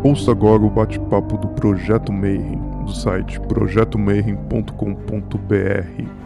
Ouça agora o bate-papo do Projeto Mayhem, do site projetomayhem.com.br.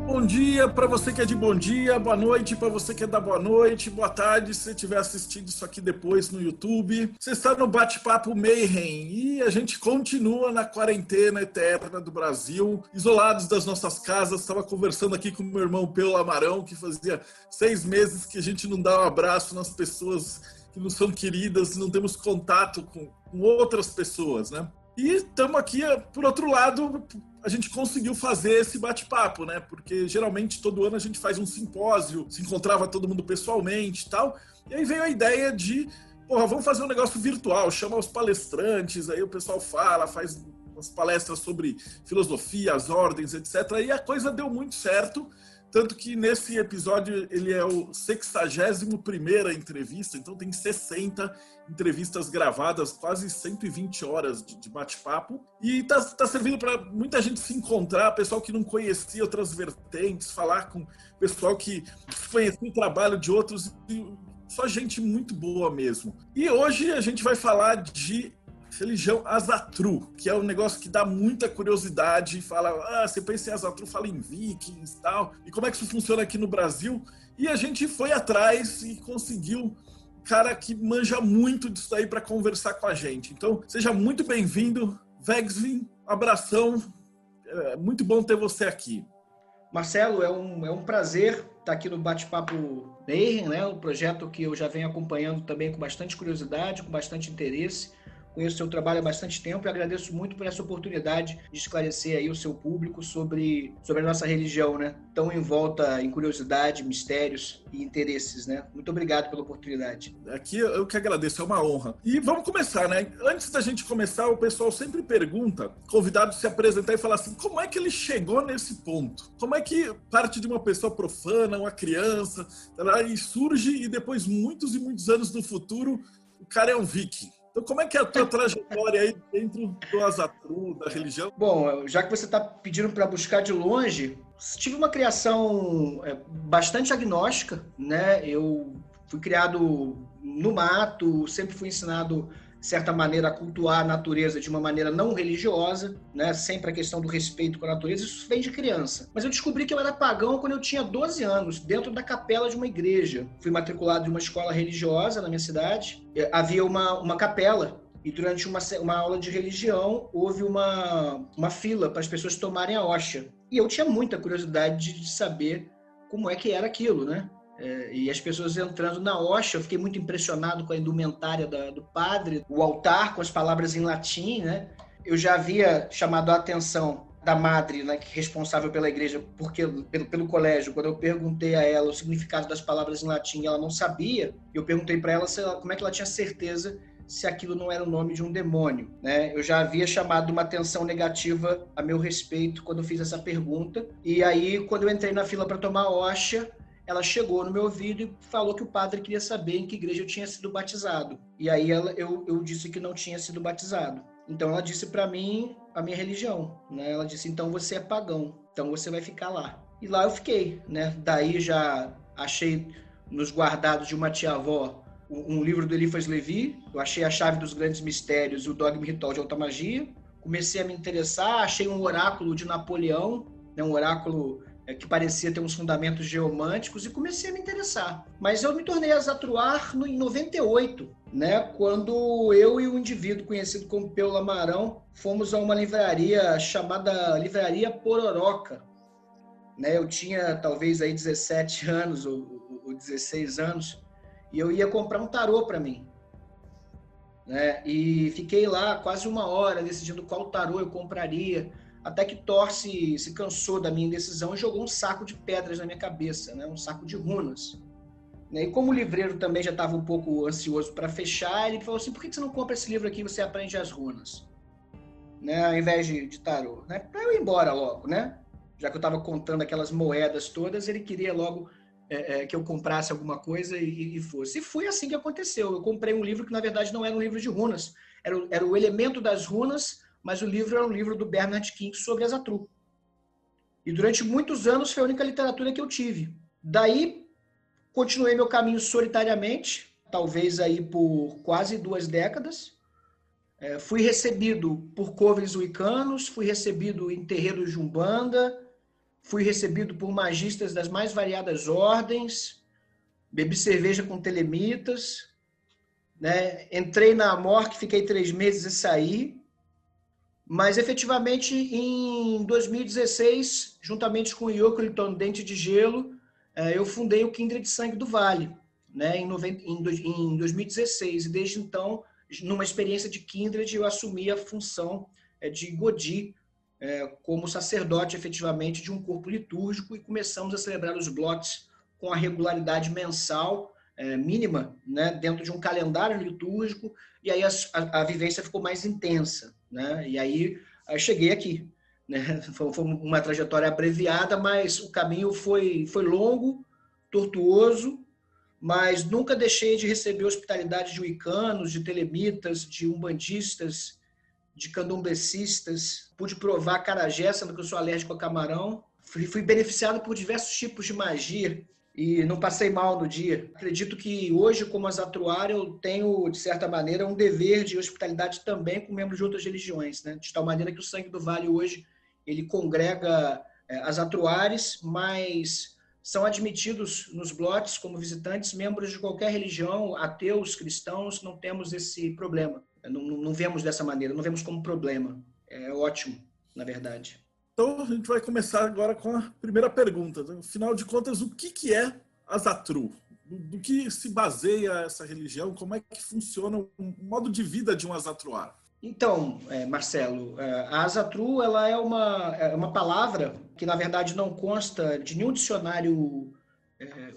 Bom dia para você que é de bom dia, boa noite para você que é da boa noite, boa tarde se você estiver assistindo isso aqui depois no YouTube. Você está no Bate-Papo Mayhem e a gente continua na quarentena eterna do Brasil, isolados das nossas casas. Estava conversando aqui com meu irmão Pelo Amarão, que fazia 6 meses que a gente não dá um abraço nas pessoas que não são queridas, não temos contato com outras pessoas, né? E estamos aqui, por outro lado, a gente conseguiu fazer esse bate-papo, né? Porque geralmente todo ano a gente faz um simpósio, se encontrava todo mundo pessoalmente e tal. E aí veio a ideia de, vamos fazer um negócio virtual, chama os palestrantes, aí o pessoal fala, faz umas palestras sobre filosofia, as ordens, etc. E a coisa deu muito certo. Tanto que nesse episódio ele é o 61ª entrevista, então tem 60 entrevistas gravadas, quase 120 horas de bate-papo. E tá servindo para muita gente se encontrar, pessoal que não conhecia outras vertentes, falar com pessoal que conhecia o trabalho de outros, só gente muito boa mesmo. E hoje a gente vai falar de religião Asatru, que é um negócio que dá muita curiosidade, fala, você pensa em Asatru, fala em vikings e tal, e como é que isso funciona aqui no Brasil? E a gente foi atrás e conseguiu um cara que manja muito disso aí para conversar com a gente. Então, seja muito bem-vindo, Vegsvin, abração, é muito bom ter você aqui. Marcelo, é um prazer estar aqui no Bate-Papo Mayhem, né? Um projeto que eu já venho acompanhando também com bastante curiosidade, com bastante interesse. Conheço o seu trabalho há bastante tempo e agradeço muito por essa oportunidade de esclarecer aí o seu público sobre a nossa religião, né? Tão envolta em curiosidade, mistérios e interesses, né? Muito obrigado pela oportunidade. Aqui eu que agradeço, é uma honra. E vamos começar, né? Antes da gente começar, o pessoal sempre pergunta, convidado se apresentar e falar assim, como é que ele chegou nesse ponto? Como é que parte de uma pessoa profana, uma criança, e surge e depois muitos e muitos anos no futuro, o cara é um viking? Então, como é que é a tua trajetória aí dentro do Asatru, da religião? Bom, já que você está pedindo para buscar de longe, tive uma criação bastante agnóstica, né? Eu fui criado no mato, sempre fui ensinado, de certa maneira, a cultuar a natureza de uma maneira não religiosa, né? Sempre a questão do respeito com a natureza, isso vem de criança. Mas eu descobri que eu era pagão quando eu tinha 12 anos, dentro da capela de uma igreja. Fui matriculado em uma escola religiosa na minha cidade. Havia uma capela e durante uma aula de religião houve uma fila para as pessoas tomarem a hóstia. E eu tinha muita curiosidade de saber como é que era aquilo, né? E as pessoas entrando na hóstia, eu fiquei muito impressionado com a indumentária do padre, o altar com as palavras em latim, né? Eu já havia chamado a atenção da madre, né, responsável pela igreja, pelo colégio, quando eu perguntei a ela o significado das palavras em latim, ela não sabia. Eu perguntei para ela como é que ela tinha certeza se aquilo não era o nome de um demônio, né? Eu já havia chamado uma atenção negativa a meu respeito quando eu fiz essa pergunta. E aí, quando eu entrei na fila para tomar a hóstia, ela chegou no meu ouvido e falou que o padre queria saber em que igreja eu tinha sido batizado. E aí eu disse que não tinha sido batizado. Então ela disse para mim a minha religião, né? Ela disse, então você é pagão, então você vai ficar lá. E lá eu fiquei, né? Daí já achei nos guardados de uma tia-avó um livro do Eliphas Levi, eu achei a Chave dos Grandes Mistérios e o Dogma e Ritual de Alta Magia. Comecei a me interessar, achei um oráculo de Napoleão, né? Um oráculo que parecia ter uns fundamentos geomânticos, e comecei a me interessar. Mas eu me tornei asatruar em 98, né? Quando eu e um indivíduo conhecido como Pelo Amarão fomos a uma livraria chamada Livraria Pororoca. Né? Eu tinha talvez aí 17 anos ou 16 anos, e eu ia comprar um tarô para mim. Né? E fiquei lá quase 1 hora decidindo qual tarô eu compraria, até que Torce se cansou da minha indecisão e jogou um saco de pedras na minha cabeça, né? Um saco de runas. E como o livreiro também já estava um pouco ansioso para fechar, ele falou assim, por que você não compra esse livro aqui e você aprende as runas? Né? Ao invés de tarô. Né? Para eu ir embora logo, né? Já que eu estava contando aquelas moedas todas, ele queria logo que eu comprasse alguma coisa e fosse. E foi assim que aconteceu. Eu comprei um livro que, na verdade, não era um livro de runas. Era o Elemento das Runas, mas o livro era um livro do Bernard King sobre Asatru. E durante muitos anos foi a única literatura que eu tive. Daí, continuei meu caminho solitariamente, talvez aí por quase 2 décadas. Fui recebido por covens wiccanos, fui recebido em terreiros de Umbanda, fui recebido por magistas das mais variadas ordens, bebi cerveja com telemitas, né? Entrei na Amorc, fiquei 3 meses e saí, mas efetivamente em 2016, juntamente com o Yokelton Dente de Gelo, eu fundei o Kindred Sangue do Vale, né? Em 2016, e desde então, numa experiência de Kindred, eu assumi a função de Godi, como sacerdote efetivamente de um corpo litúrgico, e começamos a celebrar os blots com a regularidade mensal mínima, né, dentro de um calendário litúrgico, e aí a vivência ficou mais intensa, né? E aí eu cheguei aqui, né? Foi uma trajetória abreviada, mas o caminho foi longo, tortuoso, mas nunca deixei de receber hospitalidade de wiccanos, de telemitas, de umbandistas, de candombecistas. Pude provar acarajé, sendo que eu sou alérgico a camarão. Fui beneficiado por diversos tipos de magia e não passei mal no dia. Acredito que hoje, como azatruar, eu tenho, de certa maneira, um dever de hospitalidade também com membros de outras religiões, né? De tal maneira que o Sangue do Vale hoje ele congrega azatruares, mas são admitidos nos blotes como visitantes membros de qualquer religião, ateus, cristãos, não temos esse problema. Não vemos dessa maneira, não vemos como problema. É ótimo, na verdade. Então, a gente vai começar agora com a primeira pergunta. Afinal de contas, o que é Asatru? Do que se baseia essa religião? Como é que funciona o modo de vida de um azatruar? Então, Marcelo, a Asatru ela é uma palavra que, na verdade, não consta de nenhum dicionário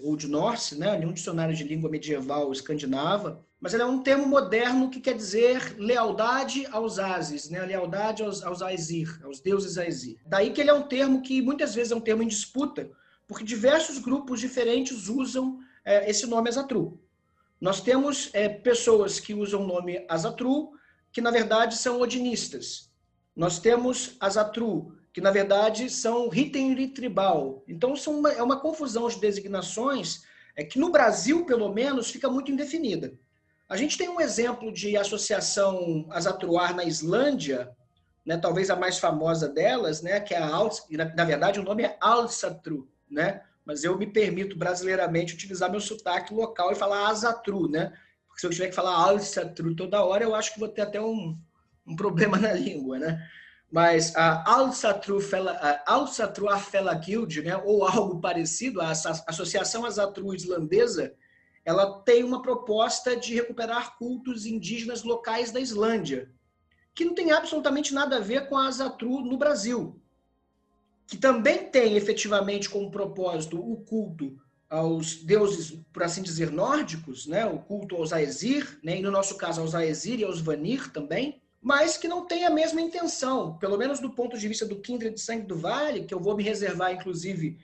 Old Norse, né? Nenhum dicionário de língua medieval escandinava, mas ela é um termo moderno que quer dizer lealdade aos Ases, né? Lealdade aos Aesir, aos deuses Aesir. Daí que ele é um termo que muitas vezes é um termo em disputa, porque diversos grupos diferentes usam esse nome Asatru. Nós temos pessoas que usam o nome Asatru, que na verdade são odinistas. Nós temos Asatru, que na verdade são Ritenri tribal. Então é uma confusão de designações que no Brasil, pelo menos, fica muito indefinida. A gente tem um exemplo de associação azatruar na Islândia, né, talvez a mais famosa delas, né, que é na verdade o nome é Alsatru, né, mas eu me permito brasileiramente utilizar meu sotaque local e falar Asatru, né, porque se eu tiver que falar Alsatru toda hora, eu acho que vou ter até um problema na língua, né. Mas a Alsatru Fela Guild, né, ou algo parecido, a Associação Asatru Islandesa, ela tem uma proposta de recuperar cultos indígenas locais da Islândia, que não tem absolutamente nada a ver com a Asatru no Brasil, que também tem efetivamente como propósito o culto aos deuses, por assim dizer, nórdicos, né, o culto aos Aesir, né, e no nosso caso aos Aesir e aos Vanir também, mas que não tem a mesma intenção, pelo menos do ponto de vista do Kindred Sangue do Vale, que eu vou me reservar, inclusive,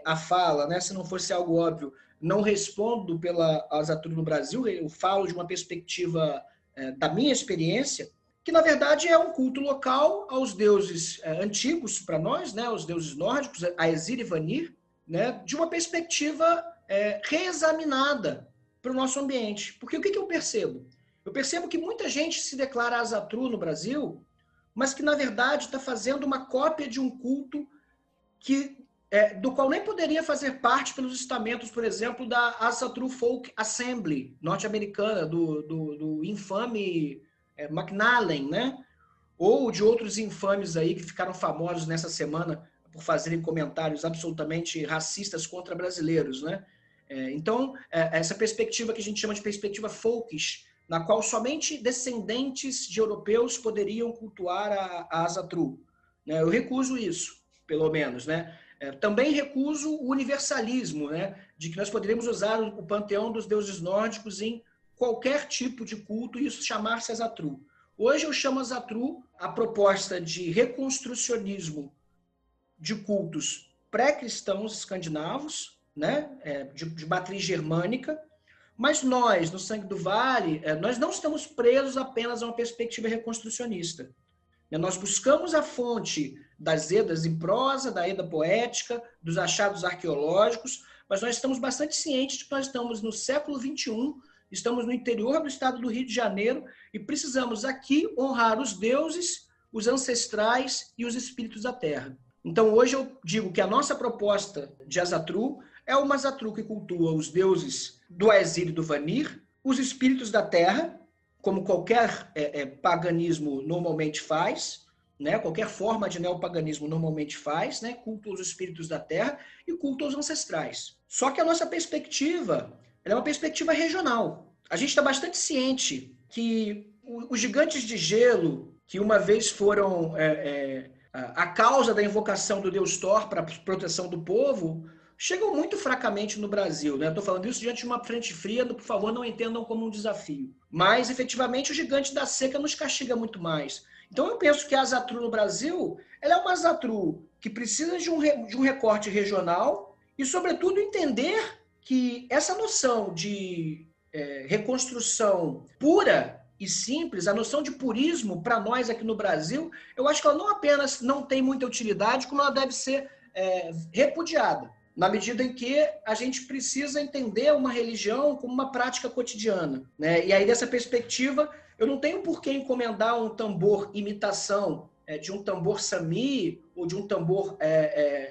a fala, né, se não fosse algo óbvio, não respondo pela Asatru no Brasil, eu falo de uma perspectiva da minha experiência, que na verdade é um culto local aos deuses antigos para nós, né, aos deuses nórdicos, Aesir e Vanir, né, de uma perspectiva reexaminada para o nosso ambiente. Porque o que eu percebo? Eu percebo que muita gente se declara Asatru no Brasil, mas que, na verdade, está fazendo uma cópia de um culto do qual nem poderia fazer parte pelos estamentos, por exemplo, da Asatru Folk Assembly norte-americana, do infame McNallen, né? Ou de outros infames aí que ficaram famosos nessa semana por fazerem comentários absolutamente racistas contra brasileiros, né? Então, essa perspectiva que a gente chama de perspectiva folkish, na qual somente descendentes de europeus poderiam cultuar a Asatru. Eu recuso isso, pelo menos, né? Também recuso o universalismo, né? De que nós poderíamos usar o panteão dos deuses nórdicos em qualquer tipo de culto e isso chamar-se Asatru. Hoje eu chamo Asatru a proposta de reconstrucionismo de cultos pré-cristãos escandinavos, né, de matriz germânica, mas nós, no Sangue do Vale, nós não estamos presos apenas a uma perspectiva reconstrucionista. Nós buscamos a fonte das Edas em prosa, da Eda poética, dos achados arqueológicos, mas nós estamos bastante cientes de que nós estamos no século XXI, estamos no interior do estado do Rio de Janeiro e precisamos aqui honrar os deuses, os ancestrais e os espíritos da terra. Então, hoje eu digo que a nossa proposta de Asatru é uma Asatru que cultua os deuses do Aesir e do Vanir, os espíritos da terra, como qualquer paganismo normalmente faz, né? Qualquer forma de neopaganismo normalmente faz, né? Culto aos espíritos da terra e culto aos ancestrais. Só que a nossa perspectiva é uma perspectiva regional. A gente está bastante ciente que os gigantes de gelo, que uma vez foram a causa da invocação do deus Thor para a proteção do povo, chegam muito fracamente no Brasil, né? Estou falando isso diante de uma frente fria, por favor, não entendam como um desafio. Mas, efetivamente, o gigante da seca nos castiga muito mais. Então, eu penso que a Asatru no Brasil, ela é uma Asatru que precisa de um recorte regional e, sobretudo, entender que essa noção de reconstrução pura e simples, a noção de purismo, para nós aqui no Brasil, eu acho que ela não apenas não tem muita utilidade, como ela deve ser repudiada, na medida em que a gente precisa entender uma religião como uma prática cotidiana, né? E aí, dessa perspectiva, eu não tenho por que encomendar um tambor imitação de um tambor sami ou de um tambor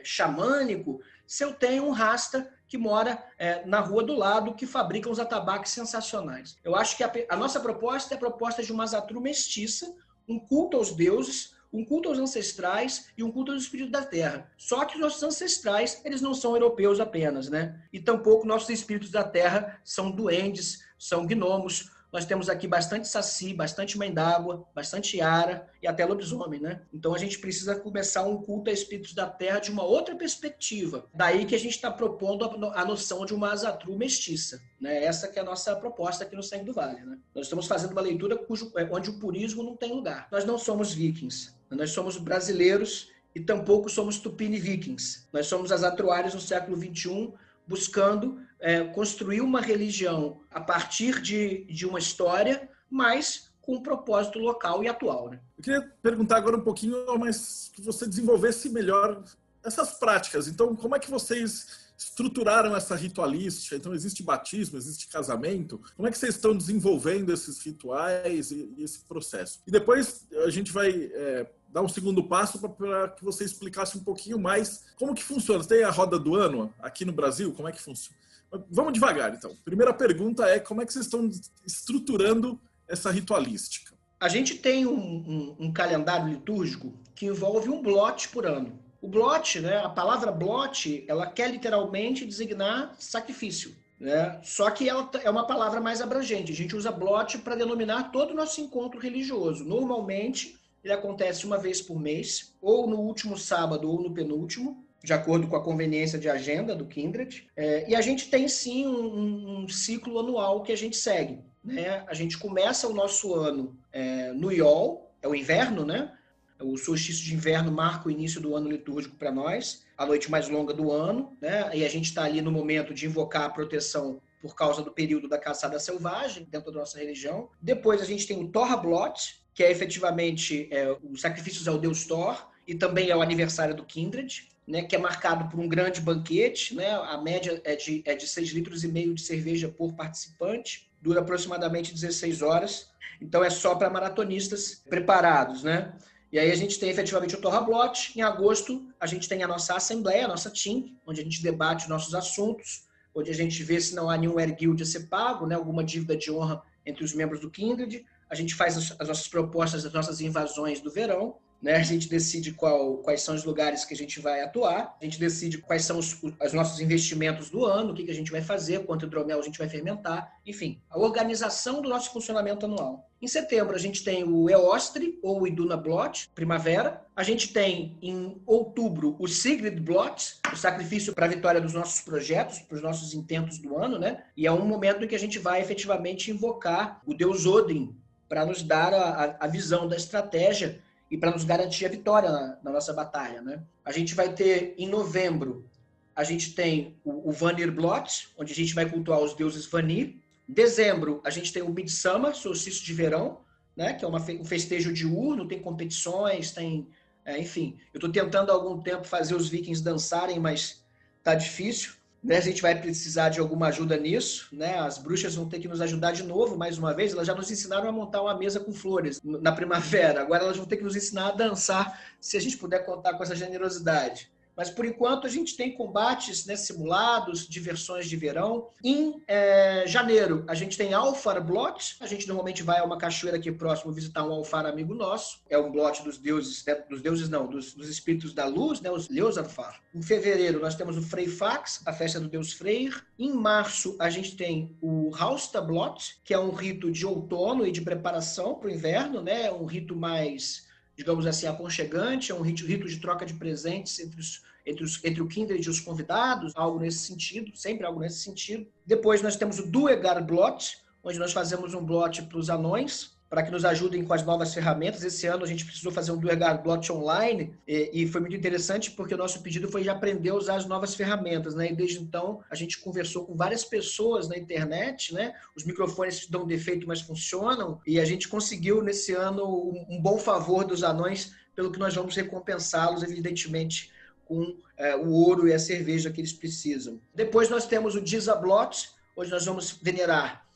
xamânico, se eu tenho um rasta que mora na rua do lado, que fabrica uns atabaques sensacionais. Eu acho que a nossa proposta é a proposta de uma Asatru mestiça, um culto aos deuses, um culto aos ancestrais e um culto aos espíritos da terra. Só que os nossos ancestrais, eles não são europeus apenas, né? E tampouco nossos espíritos da terra são duendes, são gnomos. Nós temos aqui bastante saci, bastante mãe d'água, bastante ara e até lobisomem, né? Então a gente precisa começar um culto a espíritos da terra de uma outra perspectiva. Daí que a gente está propondo a noção de uma Asatru mestiça, né? Essa que é a nossa proposta aqui no Sangue do Vale, né? Nós estamos fazendo uma leitura onde o purismo não tem lugar. Nós não somos vikings, nós somos brasileiros e tampouco somos tupini-vikings. Nós somos asatruários no século XXI, buscando construir uma religião a partir de uma história, mas com um propósito local e atual, né? Eu queria perguntar agora um pouquinho, mas que você desenvolvesse melhor essas práticas. Então, como é que vocês estruturaram essa ritualística? Então, existe batismo, existe casamento? Como é que vocês estão desenvolvendo esses rituais e esse processo? E depois a gente vai dar um segundo passo para que você explicasse um pouquinho mais como que funciona. Tem a roda do ano aqui no Brasil? Como é que funciona? Vamos devagar, então. Primeira pergunta é como é que vocês estão estruturando essa ritualística? A gente tem um calendário litúrgico que envolve um blote por ano. O blote, né, a palavra blote, ela quer literalmente designar sacrifício, né? Só que ela é uma palavra mais abrangente. A gente usa blote para denominar todo o nosso encontro religioso. Normalmente, ele acontece uma vez por mês, ou no último sábado ou no penúltimo, de acordo com a conveniência de agenda do Kindred. E a gente tem, sim, um ciclo anual que a gente segue, né? A gente começa o nosso ano no Iol, é o inverno, né? O solstício de inverno marca o início do ano litúrgico para nós, a noite mais longa do ano, né? E a gente está ali no momento de invocar a proteção por causa do período da caçada selvagem dentro da nossa religião. Depois a gente tem o Thorrablot, que é efetivamente os sacrifícios ao deus Thor, e também é o aniversário do Kindred, né, que é marcado por um grande banquete, né? A média é de 6,5 litros de cerveja por participante, dura aproximadamente 16 horas, então é só para maratonistas preparados, né? E aí a gente tem efetivamente o Thorrablot. Em agosto a gente tem a nossa assembleia, a nossa TIM, onde a gente debate os nossos assuntos, onde a gente vê se não há nenhum erguilde a ser pago, né? Alguma dívida de honra entre os membros do Kindred. A gente faz as nossas propostas, as nossas invasões do verão, né? A gente decide quais são os lugares que a gente vai atuar, a gente decide quais são os nossos investimentos do ano, o que a gente vai fazer, quanto hidromel a gente vai fermentar, enfim, a organização do nosso funcionamento anual. Em setembro, a gente tem o Eostre, ou o Iduna Blot, primavera. A gente tem, em outubro, o Sigrid Blot, o sacrifício para a vitória dos nossos projetos, para os nossos intentos do ano, né? E é um momento em que a gente vai efetivamente invocar o deus Odin para nos dar a visão da estratégia e para nos garantir a vitória na nossa batalha, né? A gente vai ter, em novembro, a gente tem o Vanir Blot, onde a gente vai cultuar os deuses Vanir. Dezembro, a gente tem o Midsummer, solstício de verão, né, que é um festejo diurno, tem competições, tem... enfim, eu estou tentando há algum tempo fazer os vikings dançarem, mas tá difícil. Né? A gente vai precisar de alguma ajuda nisso, né? As bruxas vão ter que nos ajudar de novo, mais uma vez. Elas já nos ensinaram a montar uma mesa com flores na primavera. Agora elas vão ter que nos ensinar a dançar, se a gente puder contar com essa generosidade. Mas, por enquanto, a gente tem combates, né, simulados, diversões de verão. Em janeiro, a gente tem Alfar Blot. A gente normalmente vai a uma cachoeira aqui próximo visitar um Alfar amigo nosso. É um Blot dos deuses, né, dos espíritos da luz, né, os Leosanfar. Em fevereiro, nós temos o Freyfax, a festa do deus Freyr. Em março, a gente tem o Halsta Blot, que é um rito de outono e de preparação para o inverno, né? Um rito mais, digamos assim, aconchegante, é um rito de troca de presentes entre o kindred e os convidados, algo nesse sentido, sempre algo nesse sentido. Depois nós temos o Duergar Blot, onde nós fazemos um blot para os anões, para que nos ajudem com as novas ferramentas. Esse ano a gente precisou fazer um Duergar Blot online, e foi muito interessante porque o nosso pedido foi de aprender a usar as novas ferramentas, né? E desde então a gente conversou com várias pessoas na internet, né? Os microfones dão defeito, mas funcionam, e a gente conseguiu nesse ano um bom favor dos anões, pelo que nós vamos recompensá-los, evidentemente, com o ouro e a cerveja que eles precisam. Depois nós temos o Dizablot, onde nós vamos venerar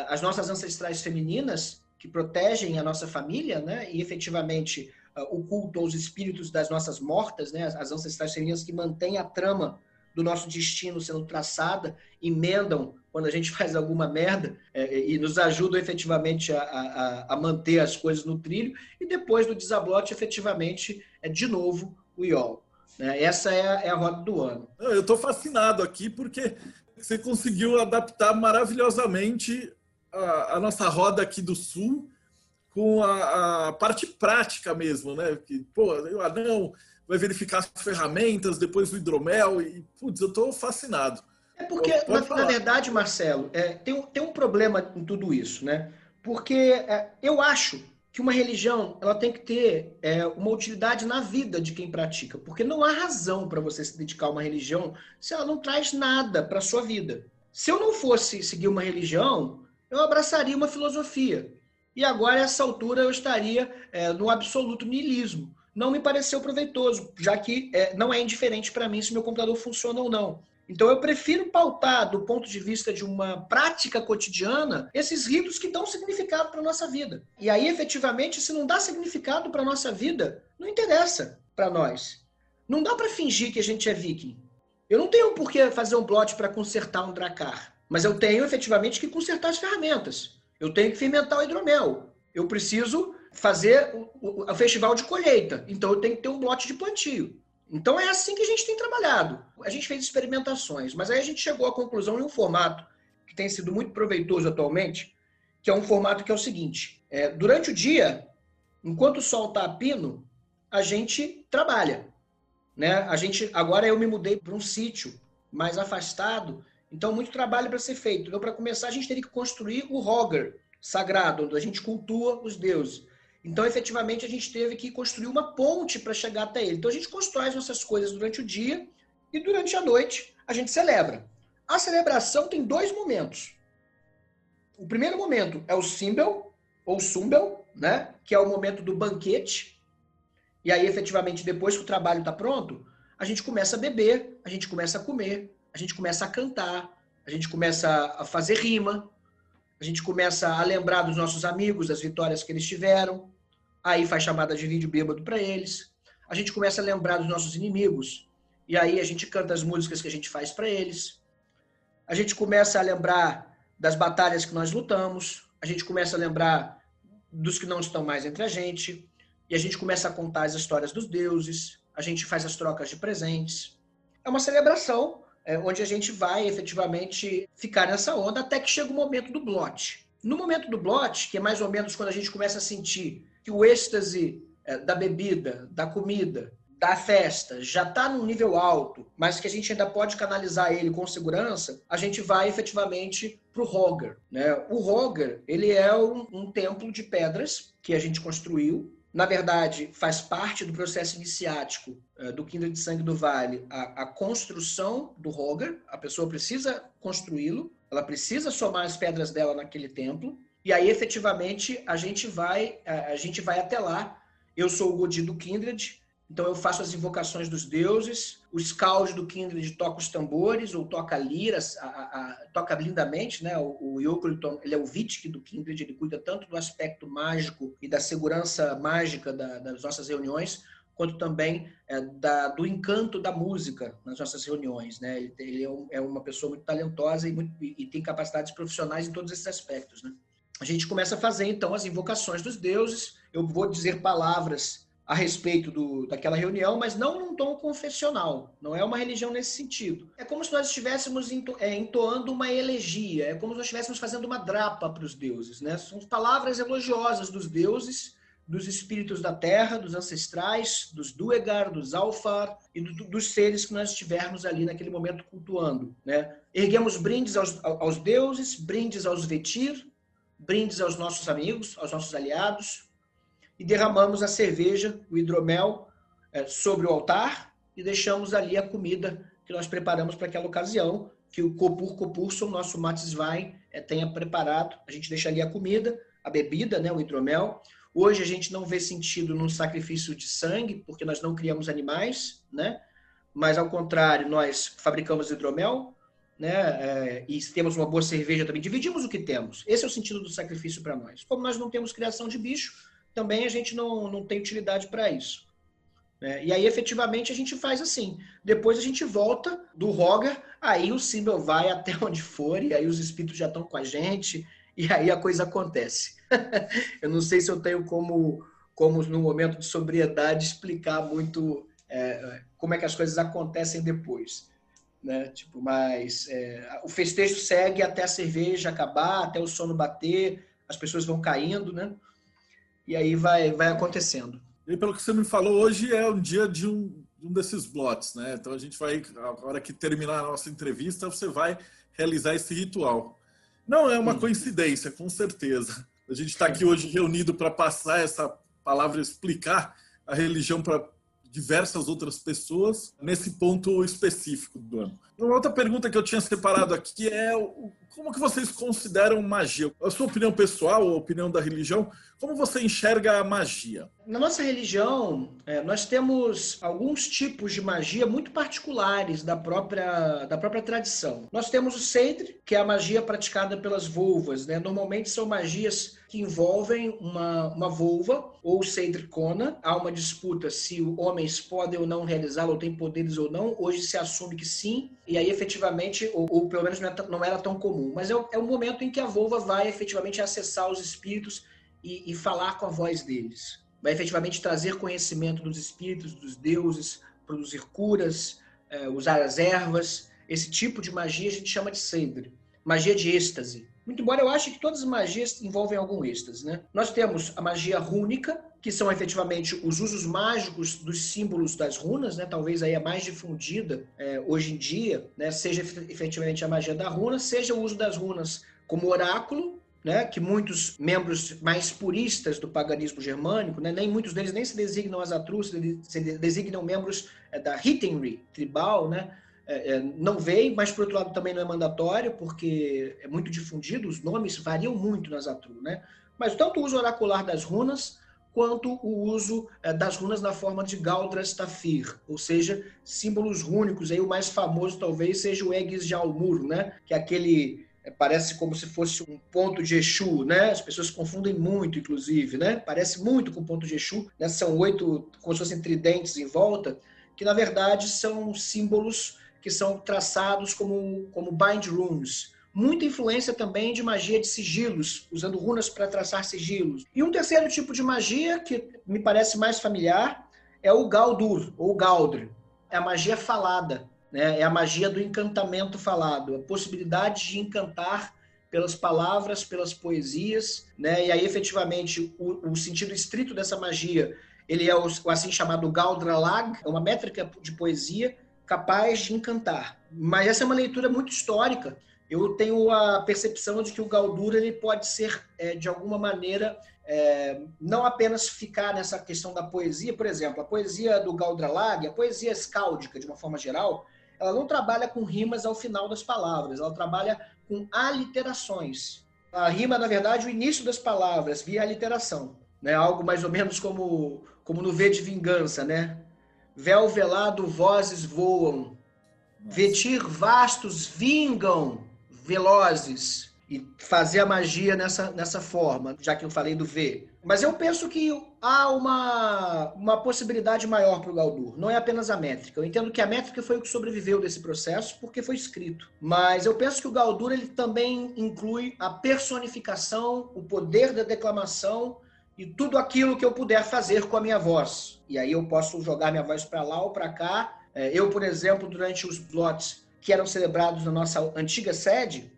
as nossas ancestrais femininas, que protegem a nossa família, né? E efetivamente o culto aos espíritos das nossas mortas, né? As ancestrais femininas que mantêm a trama do nosso destino sendo traçada, emendam quando a gente faz alguma merda, e nos ajudam efetivamente a manter as coisas no trilho. E depois do Dizablot, efetivamente, de novo o Yol. Essa é a roda do ano. Eu estou fascinado aqui porque você conseguiu adaptar maravilhosamente a nossa roda aqui do Sul com a parte prática mesmo, né? Que, pô, o anão vai verificar as ferramentas, depois o hidromel, e, putz, eu estou fascinado. É porque, na verdade, Marcelo, tem um problema em tudo isso, né? Porque eu acho que uma religião ela tem que ter uma utilidade na vida de quem pratica, porque não há razão para você se dedicar a uma religião se ela não traz nada para a sua vida. Se eu não fosse seguir uma religião, eu abraçaria uma filosofia. E agora, a essa altura, eu estaria no absoluto niilismo. Não me pareceu proveitoso, já que não é indiferente para mim se meu computador funciona ou não. Então, eu prefiro pautar, do ponto de vista de uma prática cotidiana, esses ritos que dão significado para a nossa vida. E aí, efetivamente, se não dá significado para a nossa vida, não interessa para nós. Não dá para fingir que a gente é viking. Eu não tenho por que fazer um blot para consertar um dracar, mas eu tenho, efetivamente, que consertar as ferramentas. Eu tenho que fermentar o hidromel. Eu preciso fazer o festival de colheita. Então, eu tenho que ter um blot de plantio. Então é assim que a gente tem trabalhado. A gente fez experimentações, mas aí a gente chegou à conclusão em um formato que tem sido muito proveitoso atualmente, que é um formato que é o seguinte: durante o dia, enquanto o sol está a pino, a gente trabalha, né? Agora eu me mudei para um sítio mais afastado, então muito trabalho para ser feito. Então, para começar, a gente teria que construir o Hogger sagrado, onde a gente cultua os deuses. Então, efetivamente, a gente teve que construir uma ponte para chegar até ele. Então, a gente constrói as nossas coisas durante o dia e durante a noite a gente celebra. A celebração tem 2 momentos. O primeiro momento é o Simbel, ou Sumbel, né? Que é o momento do banquete. E aí, efetivamente, depois que o trabalho está pronto, a gente começa a beber, a gente começa a comer, a gente começa a cantar, a gente começa a fazer rima, a gente começa a lembrar dos nossos amigos, das vitórias que eles tiveram. Aí faz chamada de vídeo bêbado para eles. A gente começa a lembrar dos nossos inimigos. E aí a gente canta as músicas que a gente faz para eles. A gente começa a lembrar das batalhas que nós lutamos. A gente começa a lembrar dos que não estão mais entre a gente. E a gente começa a contar as histórias dos deuses. A gente faz as trocas de presentes. É uma celebração onde a gente vai efetivamente ficar nessa onda até que chega o momento do blot. No momento do blot, que é mais ou menos quando a gente começa a sentir que o êxtase da bebida, da comida, da festa já está num nível alto, mas que a gente ainda pode canalizar ele com segurança, a gente vai efetivamente para o Hogger, né? O Hogger, ele é um templo de pedras que a gente construiu, Na verdade, faz parte do processo iniciático do Kindred de Sangue do Vale a construção do Rogar. A pessoa precisa construí-lo, ela precisa somar as pedras dela naquele templo, e aí, efetivamente, a gente vai até lá. Eu sou o Godi do Kindred, então eu faço as invocações dos deuses, o Skald do Kindred toca os tambores, ou toca liras, toca lindamente, né? O Yokriton, ele é o Vitic do Kindred, ele cuida tanto do aspecto mágico e da segurança mágica das nossas reuniões, quanto também do encanto da música nas nossas reuniões, né? Ele é uma pessoa muito talentosa e tem capacidades profissionais em todos esses aspectos, né? A gente começa a fazer, então, as invocações dos deuses. Eu vou dizer palavras a respeito daquela reunião, mas não num tom confessional. Não é uma religião nesse sentido. É como se nós estivéssemos entoando uma elegia. É como se nós estivéssemos fazendo uma drapa para os deuses, né? São palavras elogiosas dos deuses, dos espíritos da terra, dos ancestrais, dos Duergar, dos Alfar e dos seres que nós estivermos ali naquele momento cultuando, né? Erguemos brindes aos deuses, brindes aos Vetir, brindes aos nossos amigos, aos nossos aliados, e derramamos a cerveja, o hidromel, sobre o altar e deixamos ali a comida que nós preparamos para aquela ocasião, que o Kopur, nosso Matiswein, tenha preparado. A gente deixa ali a comida, a bebida, né, o hidromel. Hoje a gente não vê sentido num sacrifício de sangue, porque nós não criamos animais, né? Mas, ao contrário, nós fabricamos hidromel, né? E temos uma boa cerveja também, dividimos o que temos. Esse é o sentido do sacrifício para nós. Como nós não temos criação de bicho, também a gente não tem utilidade para isso, né? E aí, efetivamente, a gente faz assim. Depois a gente volta do Rogar, aí o Simbel vai até onde for, e aí os espíritos já estão com a gente, e aí a coisa acontece. Eu não sei se eu tenho como no momento de sobriedade, explicar muito como é que as coisas acontecem depois, né? Tipo, mas o festejo segue até a cerveja acabar, até o sono bater, as pessoas vão caindo, né? E aí vai acontecendo. E pelo que você me falou, hoje é um dia de um desses blots, né? Então a gente vai, a hora que terminar a nossa entrevista, você vai realizar esse ritual. Não é uma coincidência, com certeza. A gente está aqui hoje reunido para passar essa palavra, explicar a religião para diversas outras pessoas nesse ponto específico do ano. Uma outra pergunta que eu tinha separado aqui é como que vocês consideram magia? A sua opinião pessoal, a opinião da religião, como você enxerga a magia? Na nossa religião, nós temos alguns tipos de magia muito particulares da própria tradição. Nós temos o Seidr, que é a magia praticada pelas volvas, né? Normalmente são magias que envolvem uma volva ou Seidr Kona. Há uma disputa se homens podem ou não realizá-lo, ou têm poderes ou não. Hoje se assume que sim, e aí efetivamente, ou pelo menos não era tão comum. Mas é o momento em que a volva vai efetivamente acessar os espíritos e falar com a voz deles. Vai efetivamente trazer conhecimento dos espíritos, dos deuses, produzir curas, usar as ervas. Esse tipo de magia a gente chama de Seidr, magia de êxtase. Muito embora eu ache que todas as magias envolvem algum êxtase, né? Nós temos a magia rúnica, que são efetivamente os usos mágicos dos símbolos das runas, né? Talvez aí a mais difundida hoje em dia, né? Seja efetivamente a magia da runa, seja o uso das runas como oráculo, né, que muitos membros mais puristas do paganismo germânico, né, nem muitos deles nem se designam Azatrus, se designam membros da Hittenry tribal, né, não veem, mas por outro lado também não é mandatório, porque é muito difundido, os nomes variam muito na Azatru, né, mas tanto o uso oracular das runas, quanto o uso das runas na forma de Galdras Tafir, ou seja, símbolos rúnicos, aí o mais famoso talvez seja o Egis de Almur, né, que é aquele... parece como se fosse um ponto de Exu, né? As pessoas confundem muito, inclusive, né? Parece muito com o ponto de Exu, né? São 8, como se fossem tridentes em volta, que na verdade são símbolos que são traçados como bind runes. Muita influência também de magia de sigilos, usando runas para traçar sigilos. E um terceiro tipo de magia, que me parece mais familiar, é o Galdur, ou Galdr. É a magia falada. É a magia do encantamento falado, a possibilidade de encantar pelas palavras, pelas poesias, né? E aí, efetivamente, o sentido estrito dessa magia, ele é o assim chamado Galdralag, é uma métrica de poesia capaz de encantar. Mas essa é uma leitura muito histórica, eu tenho a percepção de que o Galdur ele pode ser, de alguma maneira, não apenas ficar nessa questão da poesia. Por exemplo, a poesia do Galdralag, a poesia escáldica, de uma forma geral, ela não trabalha com rimas ao final das palavras, ela trabalha com aliterações. A rima, na verdade, o início das palavras, via aliteração. Né? Algo mais ou menos como no V de Vingança, né? Véu velado, vozes voam. Vetir vastos vingam velozes. E fazer a magia nessa forma, já que eu falei do V. Mas eu penso que há uma possibilidade maior para o Galdur. Não é apenas a métrica. Eu entendo que a métrica foi o que sobreviveu desse processo, porque foi escrito. Mas eu penso que o Galdur ele também inclui a personificação, o poder da declamação e tudo aquilo que eu puder fazer com a minha voz. E aí eu posso jogar minha voz para lá ou para cá. Eu, por exemplo, durante os blots que eram celebrados na nossa antiga sede,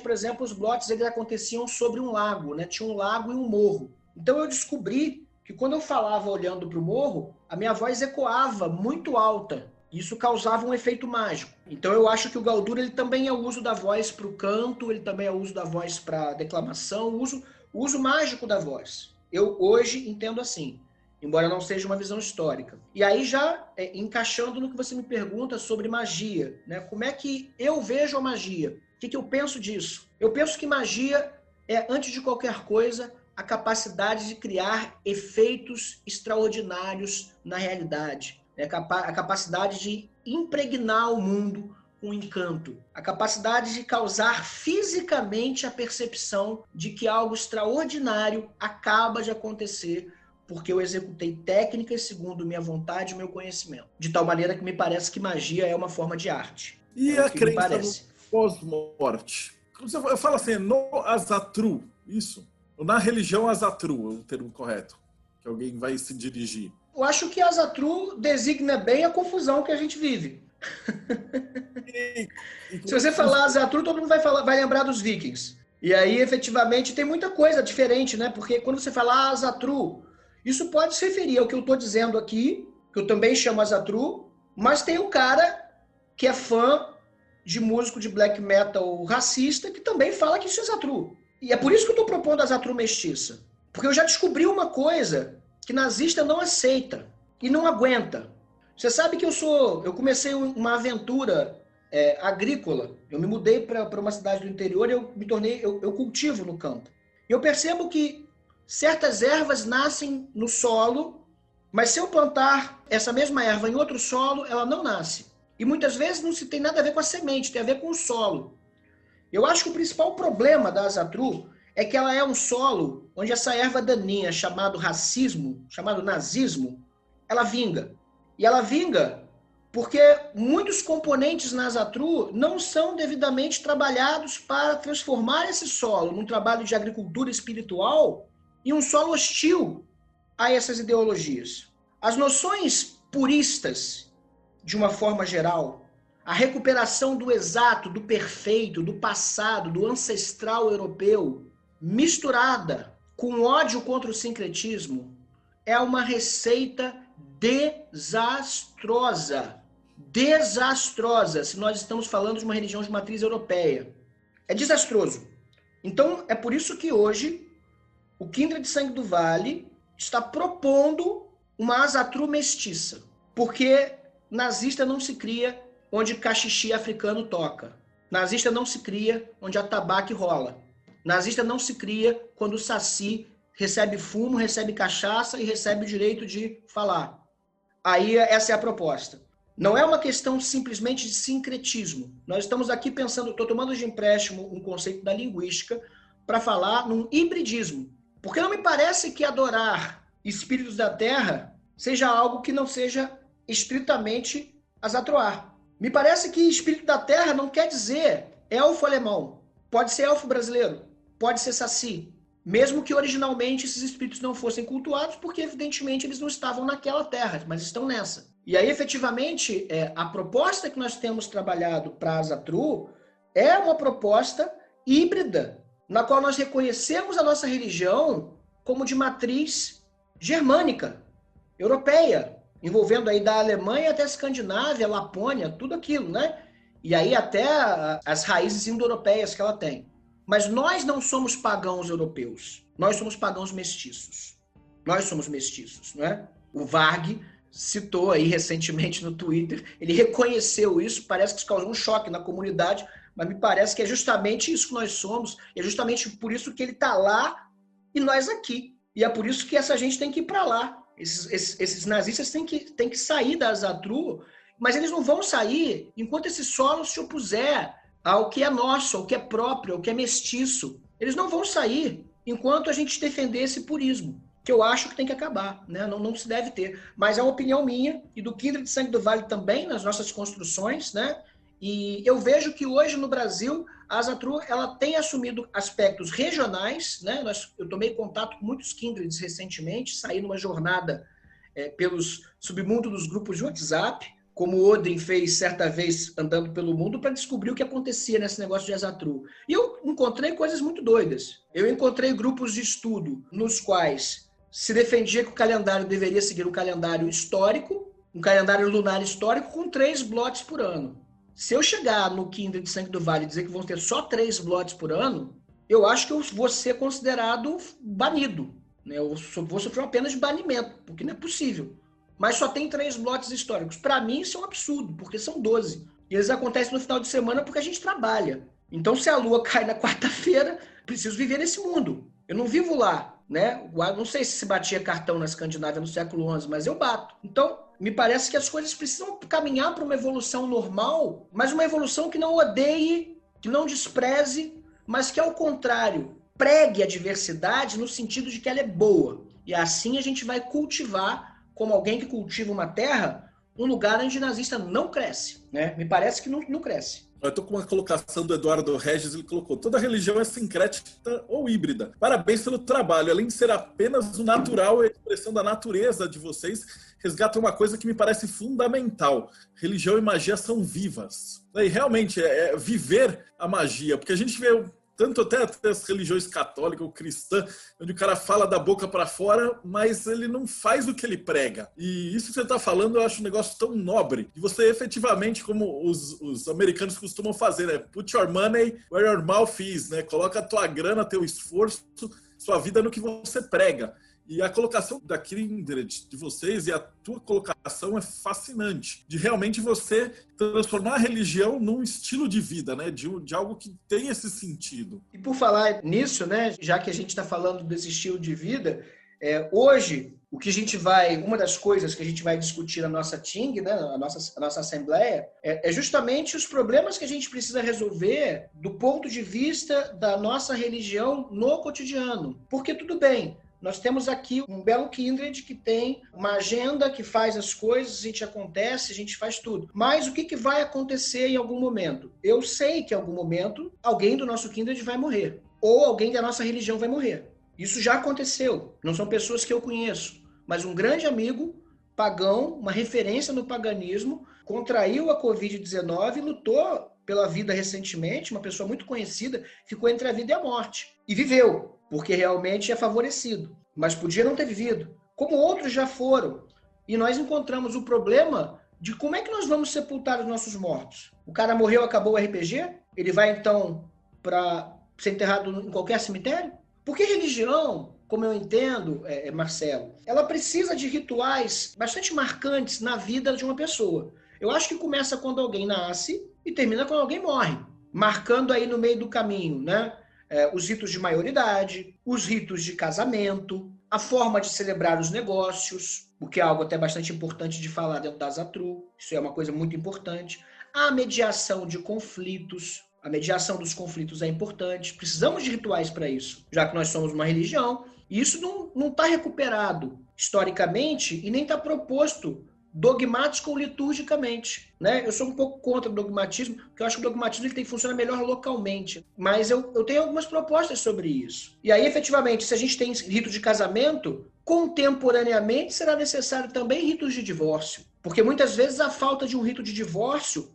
por exemplo, os blots eles aconteciam sobre um lago, né? Tinha um lago e um morro. Então eu descobri que quando eu falava olhando para o morro, a minha voz ecoava muito alta. Isso causava um efeito mágico. Então eu acho que o Galdur ele também é o uso da voz para o canto, ele também é o uso da voz para a declamação, o uso mágico da voz. Eu hoje entendo assim, embora não seja uma visão histórica. E aí já encaixando no que você me pergunta sobre magia, né? Como é que eu vejo a magia? O que eu penso disso? Eu penso que magia é, antes de qualquer coisa, a capacidade de criar efeitos extraordinários na realidade. A capacidade de impregnar o mundo com encanto. A capacidade de causar fisicamente a percepção de que algo extraordinário acaba de acontecer porque eu executei técnicas segundo minha vontade e meu conhecimento. De tal maneira que me parece que magia é uma forma de arte. E a crença no pós-morte? Eu falo assim, no Azatru, isso? Ou na religião Azatru, é o termo correto, que alguém vai se dirigir. Eu acho que Azatru designa bem a confusão que a gente vive. Se você falar Azatru, todo mundo vai lembrar dos vikings. E aí, efetivamente, tem muita coisa diferente, né? Porque quando você fala Azatru, isso pode se referir ao que eu estou dizendo aqui, que eu também chamo Azatru, mas tem um cara que é fã de músico de black metal racista que também fala que isso é Azatru. E é por isso que eu estou propondo a Azatru mestiça. Porque eu já descobri uma coisa que nazista não aceita e não aguenta. Você sabe que eu comecei uma aventura agrícola. Eu me mudei para uma cidade do interior e eu cultivo no campo. E eu percebo que certas ervas nascem no solo, mas se eu plantar essa mesma erva em outro solo, ela não nasce. E muitas vezes não se tem nada a ver com a semente, tem a ver com o solo. Eu acho que o principal problema da Azatru é que ela é um solo onde essa erva daninha, chamado racismo, chamado nazismo, ela vinga. E ela vinga porque muitos componentes na Azatru não são devidamente trabalhados para transformar esse solo num trabalho de agricultura espiritual e um solo hostil a essas ideologias. As noções puristas, de uma forma geral, a recuperação do exato, do perfeito, do passado, do ancestral europeu, misturada com ódio contra o sincretismo, é uma receita desastrosa. Desastrosa, se nós estamos falando de uma religião de matriz europeia. É desastroso. Então, é por isso que hoje o Kindred Sangue do Vale está propondo uma Azatru mestiça. Porque nazista não se cria onde cachixi africano toca. Nazista não se cria onde atabaque rola. Nazista não se cria quando o saci recebe fumo, recebe cachaça e recebe o direito de falar. Aí essa é a proposta. Não é uma questão simplesmente de sincretismo. Nós estamos aqui pensando, estou tomando de empréstimo um conceito da linguística para falar num hibridismo. Porque não me parece que adorar espíritos da terra seja algo que não seja estritamente azatruar. Me parece que espírito da terra não quer dizer elfo alemão. Pode ser elfo brasileiro, pode ser saci. Mesmo que originalmente esses espíritos não fossem cultuados, porque evidentemente eles não estavam naquela terra, mas estão nessa. E aí, efetivamente, a proposta que nós temos trabalhado para a Azatru é uma proposta híbrida, na qual nós reconhecemos a nossa religião como de matriz germânica, europeia, envolvendo aí da Alemanha até a Escandinávia, Lapônia, tudo aquilo, né? e aí até as raízes indo-europeias que ela tem. Mas nós não somos pagãos europeus, nós somos pagãos mestiços. Nós somos mestiços, não é? O Varg citou aí recentemente no Twitter, ele reconheceu isso, parece que isso causou um choque na comunidade, mas me parece que é justamente isso que nós somos, é justamente por isso que ele está lá e nós aqui. E é por isso que essa gente tem que ir para lá. Esses nazistas têm que sair da Asatru, mas eles não vão sair enquanto esse solo se opuser ao que é nosso, ao que é próprio, ao que é mestiço. Eles não vão sair enquanto a gente defender esse purismo, que eu acho que tem que acabar, né? Não se deve ter. Mas é uma opinião minha e do Kindred de Sangue do Vale também, nas nossas construções, né? E eu vejo que hoje no Brasil a Asatru ela tem assumido aspectos regionais, né? Eu tomei contato com muitos Kindreds recentemente, saí numa jornada pelos submundos dos grupos de WhatsApp, como o Odin fez certa vez andando pelo mundo para descobrir o que acontecia nesse negócio de Asatru. E eu encontrei coisas muito doidas. Eu encontrei grupos de estudo nos quais se defendia que o calendário deveria seguir um calendário histórico, um calendário lunar histórico com 3 blots por ano. Se eu chegar no Kindred de Sangue do Vale e dizer que vão ter só 3 blots por ano, eu acho que eu vou ser considerado banido, né? Eu vou sofrer uma pena de banimento, porque não é possível. Mas só tem 3 blots históricos. Para mim, isso é um absurdo, porque são 12. E eles acontecem no final de semana porque a gente trabalha. Então, se a lua cai na quarta-feira, preciso viver nesse mundo. Eu não vivo lá, né? Não sei se batia cartão na Escandinávia no século XI, mas eu bato. Então, me parece que as coisas precisam caminhar para uma evolução normal, mas uma evolução que não odeie, que não despreze, mas que, ao contrário, pregue a diversidade no sentido de que ela é boa. E assim a gente vai cultivar, como alguém que cultiva uma terra, um lugar onde nazista não cresce, né? Me parece que não cresce. Eu estou com uma colocação do Eduardo Regis, ele colocou: toda religião é sincrética ou híbrida. Parabéns pelo trabalho. Além de ser apenas o natural e a expressão da natureza de vocês, resgata uma coisa que me parece fundamental. Religião e magia são vivas. E realmente é viver a magia, porque a gente vê tanto até as religiões católicas ou cristãs, onde o cara fala da boca para fora, mas ele não faz o que ele prega. E isso que você está falando, eu acho um negócio tão nobre. E você efetivamente, como os americanos costumam fazer, né? Put your money where your mouth is, né? Coloca a tua grana, teu esforço, sua vida no que você prega. E a colocação da Kindred de vocês e a tua colocação é fascinante. De realmente você transformar a religião num estilo de vida, né? De algo que tem esse sentido. E por falar nisso, né? Já que a gente está falando desse estilo de vida, hoje, uma das coisas que a gente vai discutir na nossa TING, né? A nossa assembleia, é justamente os problemas que a gente precisa resolver do ponto de vista da nossa religião no cotidiano. Porque tudo bem, nós temos aqui um belo Kindred que tem uma agenda que faz as coisas, a gente faz tudo. Mas o que vai acontecer em algum momento? Eu sei que em algum momento alguém do nosso Kindred vai morrer. Ou alguém da nossa religião vai morrer. Isso já aconteceu. Não são pessoas que eu conheço. Mas um grande amigo, pagão, uma referência no paganismo, contraiu a Covid-19 e lutou pela vida recentemente, uma pessoa muito conhecida, ficou entre a vida e a morte. E viveu, porque realmente é favorecido. Mas podia não ter vivido. Como outros já foram. E nós encontramos o problema de como é que nós vamos sepultar os nossos mortos. O cara morreu, acabou o RPG? Ele vai, então, para ser enterrado em qualquer cemitério? Porque religião, como eu entendo, Marcelo, ela precisa de rituais bastante marcantes na vida de uma pessoa. Eu acho que começa quando alguém nasce e termina quando alguém morre. Marcando aí no meio do caminho, né? Os ritos de maioridade, os ritos de casamento, a forma de celebrar os negócios, o que é algo até bastante importante de falar dentro da Asatru, isso é uma coisa muito importante. A mediação de conflitos, a mediação dos conflitos é importante, precisamos de rituais para isso, já que nós somos uma religião, e isso não está recuperado historicamente e nem está proposto dogmático ou liturgicamente, né? Eu sou um pouco contra o dogmatismo, porque eu acho que o dogmatismo ele tem que funcionar melhor localmente, mas eu tenho algumas propostas sobre isso. E aí, efetivamente, se a gente tem rito de casamento, contemporaneamente será necessário também ritos de divórcio, porque muitas vezes a falta de um rito de divórcio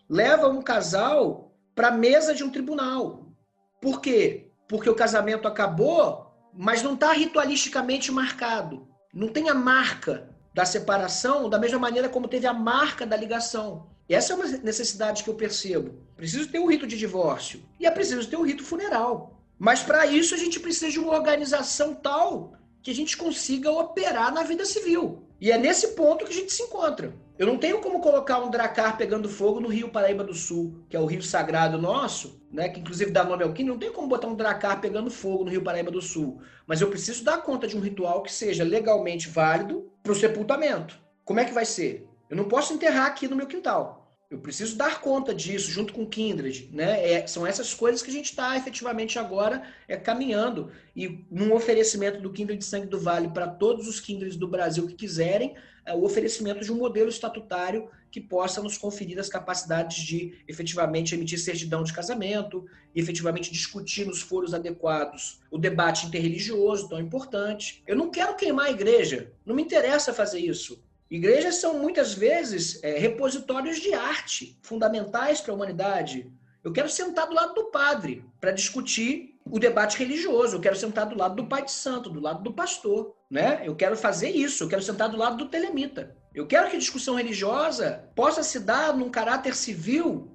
leva um casal para a mesa de um tribunal. Por quê? Porque o casamento acabou, mas não está ritualisticamente marcado, não tem a marca da separação, da mesma maneira como teve a marca da ligação. Essa é uma necessidade que eu percebo. Preciso ter um rito de divórcio e é preciso ter um rito funeral. Mas para isso a gente precisa de uma organização tal que a gente consiga operar na vida civil. E é nesse ponto que a gente se encontra. Eu não tenho como colocar um dracar pegando fogo no Rio Paraíba do Sul, que é o rio sagrado nosso, né, que inclusive dá nome ao Kindred. Não tenho como botar um dracar pegando fogo no Rio Paraíba do Sul. Mas eu preciso dar conta de um ritual que seja legalmente válido para o sepultamento. Como é que vai ser? Eu não posso enterrar aqui no meu quintal. Eu preciso dar conta disso junto com o Kindred, né? São essas coisas que a gente está efetivamente agora caminhando. E num oferecimento do Kindred de Sangue do Vale para todos os Kindreds do Brasil que quiserem, o oferecimento de um modelo estatutário que possa nos conferir as capacidades de efetivamente emitir certidão de casamento, e efetivamente discutir nos foros adequados o debate interreligioso, tão importante. Eu não quero queimar a igreja, não me interessa fazer isso. Igrejas são muitas vezes repositórios de arte fundamentais para a humanidade. Eu quero sentar do lado do padre para discutir o debate religioso. Eu quero sentar do lado do pai de santo, do lado do pastor, né? Eu quero fazer isso. Eu quero sentar do lado do telemita. Eu quero que a discussão religiosa possa se dar num caráter civil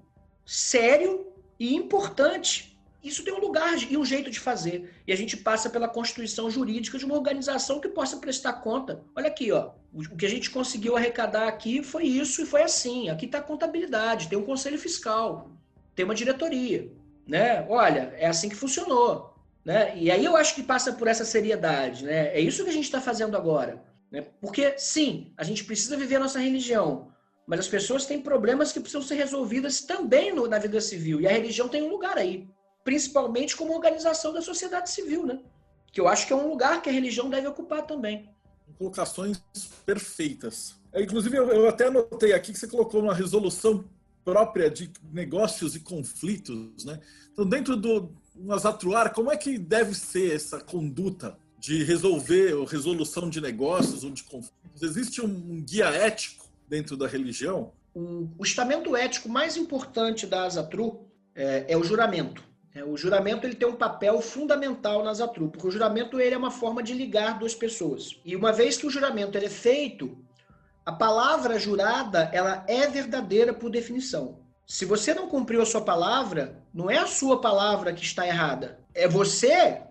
sério e importante. Isso tem um lugar e um jeito de fazer. E a gente passa pela constituição jurídica de uma organização que possa prestar conta. Olha aqui, ó. O que a gente conseguiu arrecadar aqui foi isso e foi assim. Aqui está a contabilidade, tem um conselho fiscal, tem uma diretoria, né? Olha, é assim que funcionou, né? E aí eu acho que passa por essa seriedade, né? É isso que a gente está fazendo agora, né? Porque, sim, a gente precisa viver a nossa religião, mas as pessoas têm problemas que precisam ser resolvidas também na vida civil. E a religião tem um lugar aí, principalmente como organização da sociedade civil, né? Que eu acho que é um lugar que a religião deve ocupar também. Colocações perfeitas. Inclusive, eu até anotei aqui que você colocou uma resolução própria de negócios e conflitos, né? Então, dentro do Azatruar, como é que deve ser essa conduta de resolver ou resolução de negócios ou de conflitos? Existe um guia ético dentro da religião? O estamento ético mais importante da Azatru é o juramento. O juramento ele tem um papel fundamental na Azatru, porque o juramento ele é uma forma de ligar duas pessoas. E uma vez que o juramento ele é feito, a palavra jurada ela é verdadeira por definição. Se você não cumpriu a sua palavra, não é a sua palavra que está errada. É você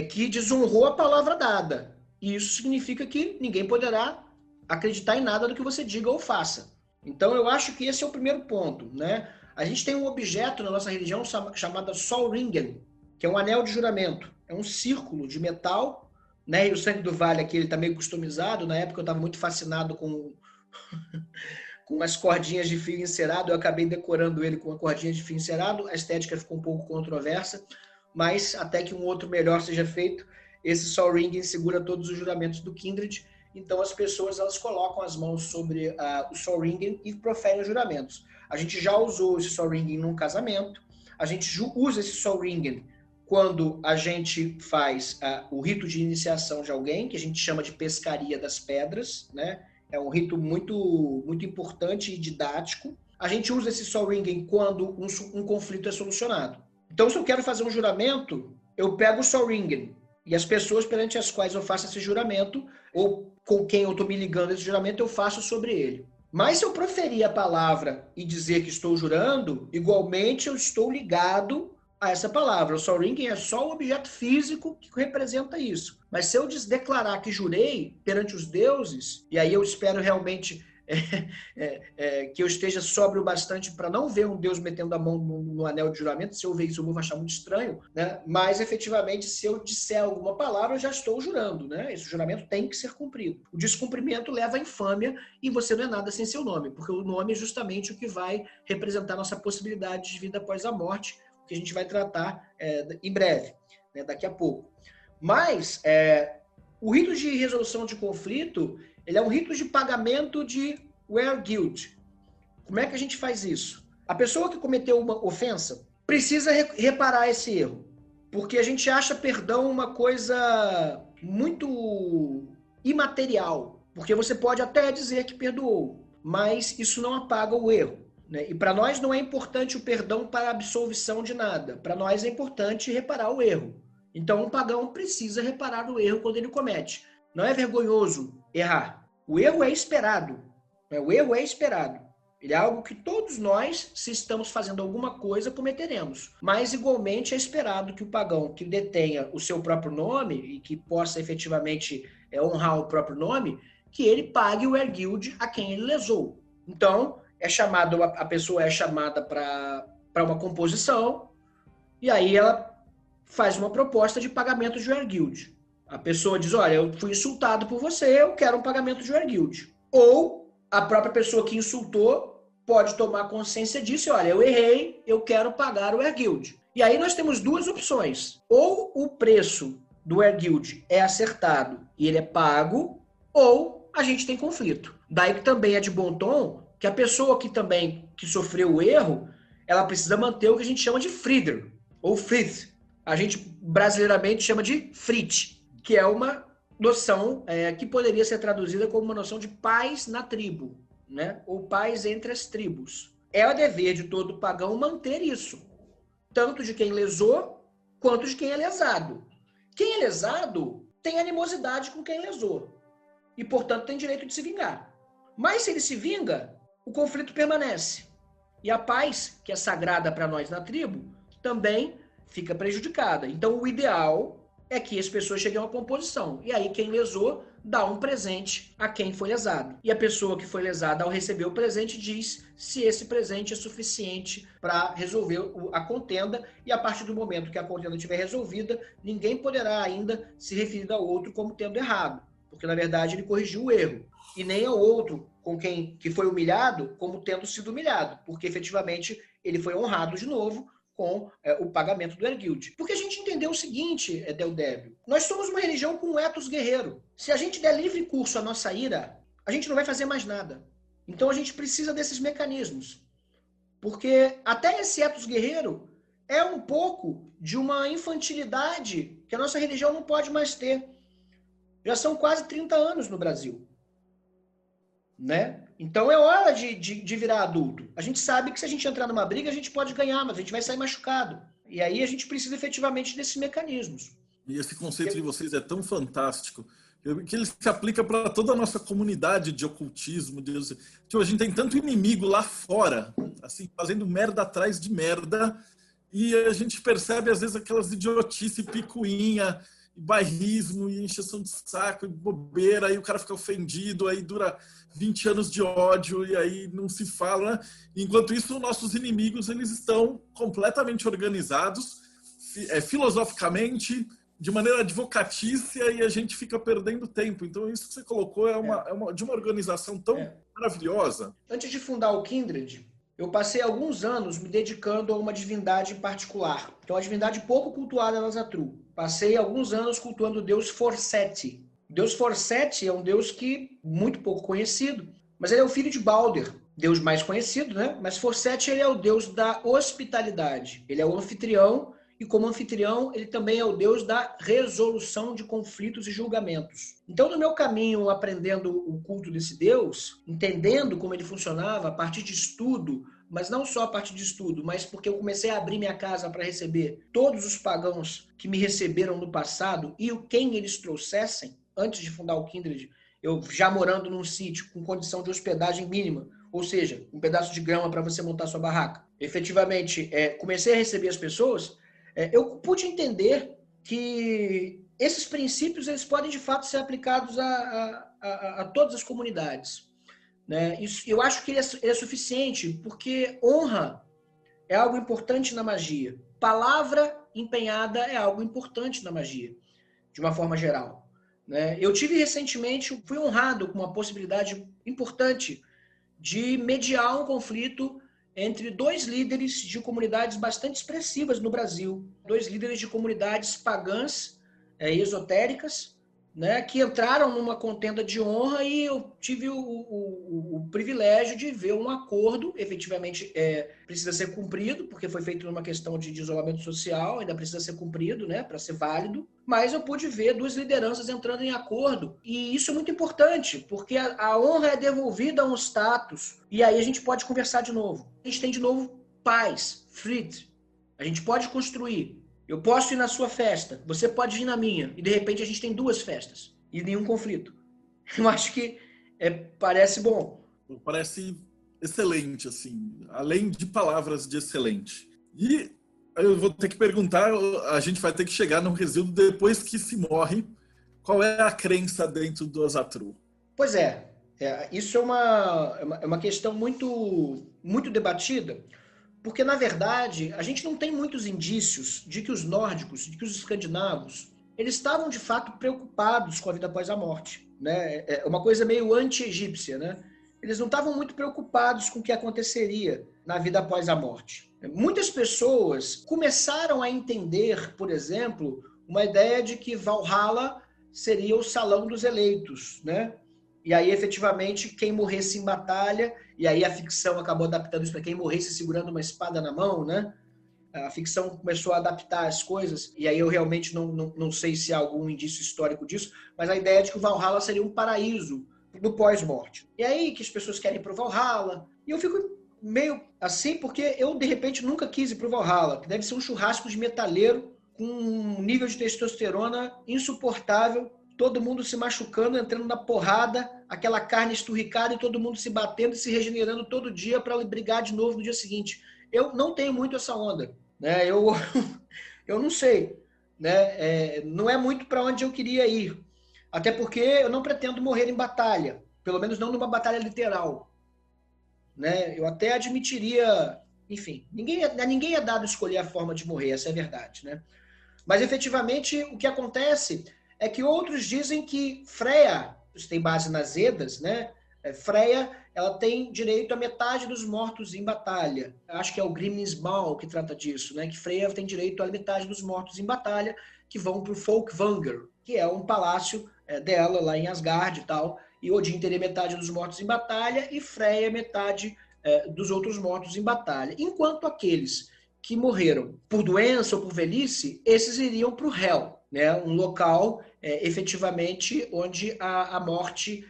que desonrou a palavra dada. E isso significa que ninguém poderá acreditar em nada do que você diga ou faça. Então eu acho que esse é o primeiro ponto, né? A gente tem um objeto na nossa religião chamado Sol Ringen, que é um anel de juramento. É um círculo de metal, né? E o Sangue do Vale aqui ele está meio customizado. Na época eu estava muito fascinado com as cordinhas de fio encerado. Eu acabei decorando ele com uma cordinha de fio encerado. A estética ficou um pouco controversa, mas até que um outro melhor seja feito, esse Sol Ringen segura todos os juramentos do Kindred. Então as pessoas elas colocam as mãos sobre o Sol Ringen e proferem os juramentos. A gente já usou esse Sol Ringen num casamento, a gente usa esse Sol Ringen quando a gente faz o rito de iniciação de alguém, que a gente chama de pescaria das pedras, né? É um rito muito, muito importante e didático. A gente usa esse Sol Ringen quando um conflito é solucionado. Então, se eu quero fazer um juramento, eu pego o Sol Ringen e as pessoas perante as quais eu faço esse juramento, ou com quem eu estou me ligando esse juramento, eu faço sobre ele. Mas se eu proferir a palavra e dizer que estou jurando, igualmente eu estou ligado a essa palavra. O Sol Ringen é só o objeto físico que representa isso. Mas se eu declarar que jurei perante os deuses, e aí eu espero realmente que eu esteja sóbrio bastante para não ver um Deus metendo a mão no anel de juramento. Se eu ver isso, eu vou achar muito estranho, né? Mas, efetivamente, se eu disser alguma palavra, eu já estou jurando, né? Esse juramento tem que ser cumprido. O descumprimento leva à infâmia e você não é nada sem seu nome, porque o nome é justamente o que vai representar nossa possibilidade de vida após a morte, que a gente vai tratar em breve, né? Daqui a pouco. Mas o rito de resolução de conflito ele é um rito de pagamento de were guilt. Como é que a gente faz isso? A pessoa que cometeu uma ofensa precisa reparar esse erro, porque a gente acha perdão uma coisa muito imaterial, porque você pode até dizer que perdoou, mas isso não apaga o erro, né? E para nós não é importante o perdão para a absolvição de nada, para nós é importante reparar o erro. Então um pagão precisa reparar o erro quando ele comete. Não é vergonhoso errar. O erro é esperado. O erro é esperado. Ele é algo que todos nós, se estamos fazendo alguma coisa, cometeremos. Mas, igualmente, é esperado que o pagão que detenha o seu próprio nome e que possa efetivamente honrar o próprio nome, que ele pague o erguilde a quem ele lesou. Então, a pessoa é chamada para uma composição e aí ela faz uma proposta de pagamento de erguilde. A pessoa diz, olha, eu fui insultado por você, eu quero um pagamento de erguilde. Ou a própria pessoa que insultou pode tomar consciência disso e, olha, eu errei, eu quero pagar o erguilde. E aí nós temos duas opções. Ou o preço do erguilde é acertado e ele é pago, ou a gente tem conflito. Daí que também é de bom tom que a pessoa que sofreu o erro, ela precisa manter o que a gente chama de Frieder, ou Frith. A gente brasileiramente chama de Frit, que é uma noção que poderia ser traduzida como uma noção de paz na tribo, né? Ou paz entre as tribos. É o dever de todo pagão manter isso, tanto de quem lesou, quanto de quem é lesado. Quem é lesado tem animosidade com quem lesou, e, portanto, tem direito de se vingar. Mas, se ele se vinga, o conflito permanece. E a paz, que é sagrada para nós na tribo, também fica prejudicada. Então, o ideal é que as pessoas cheguem a uma composição. E aí, quem lesou dá um presente a quem foi lesado. E a pessoa que foi lesada, ao receber o presente, diz se esse presente é suficiente para resolver a contenda. E a partir do momento que a contenda estiver resolvida, ninguém poderá ainda se referir ao outro como tendo errado. Porque, na verdade, ele corrigiu o erro. E nem ao outro, com quem que foi humilhado, como tendo sido humilhado. Porque, efetivamente, ele foi honrado de novo com o pagamento do erguilde. Porque a gente entendeu o seguinte, Deldébio, nós somos uma religião com um ethos guerreiro. Se a gente der livre curso à nossa ira, a gente não vai fazer mais nada. Então a gente precisa desses mecanismos. Porque até esse ethos guerreiro é um pouco de uma infantilidade que a nossa religião não pode mais ter. Já são quase 30 anos no Brasil. Né? Então é hora de virar adulto. A gente sabe que se a gente entrar numa briga, a gente pode ganhar, mas a gente vai sair machucado. E aí a gente precisa efetivamente desses mecanismos. E esse conceito de vocês é tão fantástico que ele se aplica para toda a nossa comunidade de ocultismo. Tipo, a gente tem tanto inimigo lá fora, assim, fazendo merda atrás de merda, e a gente percebe às vezes aquelas idiotice, picuinha, bairrismo e encheção de saco e bobeira, aí o cara fica ofendido, aí dura 20 anos de ódio e aí não se fala, né? Enquanto isso, nossos inimigos, eles estão completamente organizados, filosoficamente, de maneira advocatícia, e a gente fica perdendo tempo. Então isso que você colocou é de uma organização tão maravilhosa. Antes de fundar o Kindred, eu passei alguns anos me dedicando a uma divindade em particular, que é uma divindade pouco cultuada na Zatru. Passei alguns anos cultuando o deus Forseti. O deus Forseti é um deus que muito pouco conhecido, mas ele é o filho de Balder, deus mais conhecido, né? Mas Forseti, ele é o deus da hospitalidade. Ele é o anfitrião, e como anfitrião, ele também é o deus da resolução de conflitos e julgamentos. Então, no meu caminho, aprendendo o culto desse deus, entendendo como ele funcionava a partir de estudo, mas não só a partir de estudo, mas porque eu comecei a abrir minha casa para receber todos os pagãos que me receberam no passado e quem eles trouxessem, antes de fundar o Kindred, eu já morando num sítio com condição de hospedagem mínima, ou seja, um pedaço de grama para você montar sua barraca. Efetivamente, comecei a receber as pessoas, eu pude entender que esses princípios eles podem, de fato, ser aplicados a todas as comunidades. Né? Isso, eu acho que ele é suficiente, porque honra é algo importante na magia. Palavra empenhada é algo importante na magia, de uma forma geral. Né? Eu tive recentemente, fui honrado com uma possibilidade importante de mediar um conflito entre dois líderes de comunidades bastante expressivas no Brasil. Dois líderes de comunidades pagãs e esotéricas, né, que entraram numa contenda de honra, e eu tive o privilégio de ver um acordo, efetivamente precisa ser cumprido, porque foi feito numa questão de isolamento social, ainda precisa ser cumprido, né, para ser válido, mas eu pude ver duas lideranças entrando em acordo, e isso é muito importante, porque a honra é devolvida a um status, e aí a gente pode conversar de novo. A gente tem de novo paz, Fried, a gente pode construir. Eu posso ir na sua festa, você pode ir na minha, e de repente a gente tem duas festas e nenhum conflito. Eu acho que parece bom. Parece excelente, assim, além de palavras de excelente. E eu vou ter que perguntar, a gente vai ter que chegar no resíduo depois que se morre, qual é a crença dentro do Asatru? Pois é, isso é uma questão muito, muito debatida, porque, na verdade, a gente não tem muitos indícios de que os nórdicos, de que os escandinavos, eles estavam, de fato, preocupados com a vida após a morte. Né? É uma coisa meio anti-egípcia, né? Eles não estavam muito preocupados com o que aconteceria na vida após a morte. Muitas pessoas começaram a entender, por exemplo, uma ideia de que Valhalla seria o salão dos eleitos, né? E aí, efetivamente, quem morresse em batalha, e aí a ficção acabou adaptando isso para quem morresse segurando uma espada na mão, né? A ficção começou a adaptar as coisas, e aí eu realmente não sei se há algum indício histórico disso, mas a ideia de que o Valhalla seria um paraíso do pós-morte. E aí que as pessoas querem ir pro Valhalla, e eu fico meio assim, porque eu, de repente, nunca quis ir pro Valhalla, que deve ser um churrasco de metaleiro, com um nível de testosterona insuportável, todo mundo se machucando, entrando na porrada, aquela carne esturricada e todo mundo se batendo e se regenerando todo dia para brigar de novo no dia seguinte. Eu não tenho muito essa onda, né? Eu não sei, né? Não é muito para onde eu queria ir, até porque eu não pretendo morrer em batalha, pelo menos não numa batalha literal, né? Eu até admitiria, enfim, ninguém é dado escolher a forma de morrer, essa é a verdade, né? Mas efetivamente o que acontece é que outros dizem que Freya, isso tem base nas Edas, né? Freya, ela tem direito a metade dos mortos em batalha. Acho que é o Grimnismal que trata disso, né? Que Freya tem direito a metade dos mortos em batalha que vão para o Folkvanger, que é um palácio dela lá em Asgard e tal. E Odin teria metade dos mortos em batalha e Freya metade dos outros mortos em batalha. Enquanto aqueles que morreram por doença ou por velhice, esses iriam para o Hel, né? Um local efetivamente onde a morte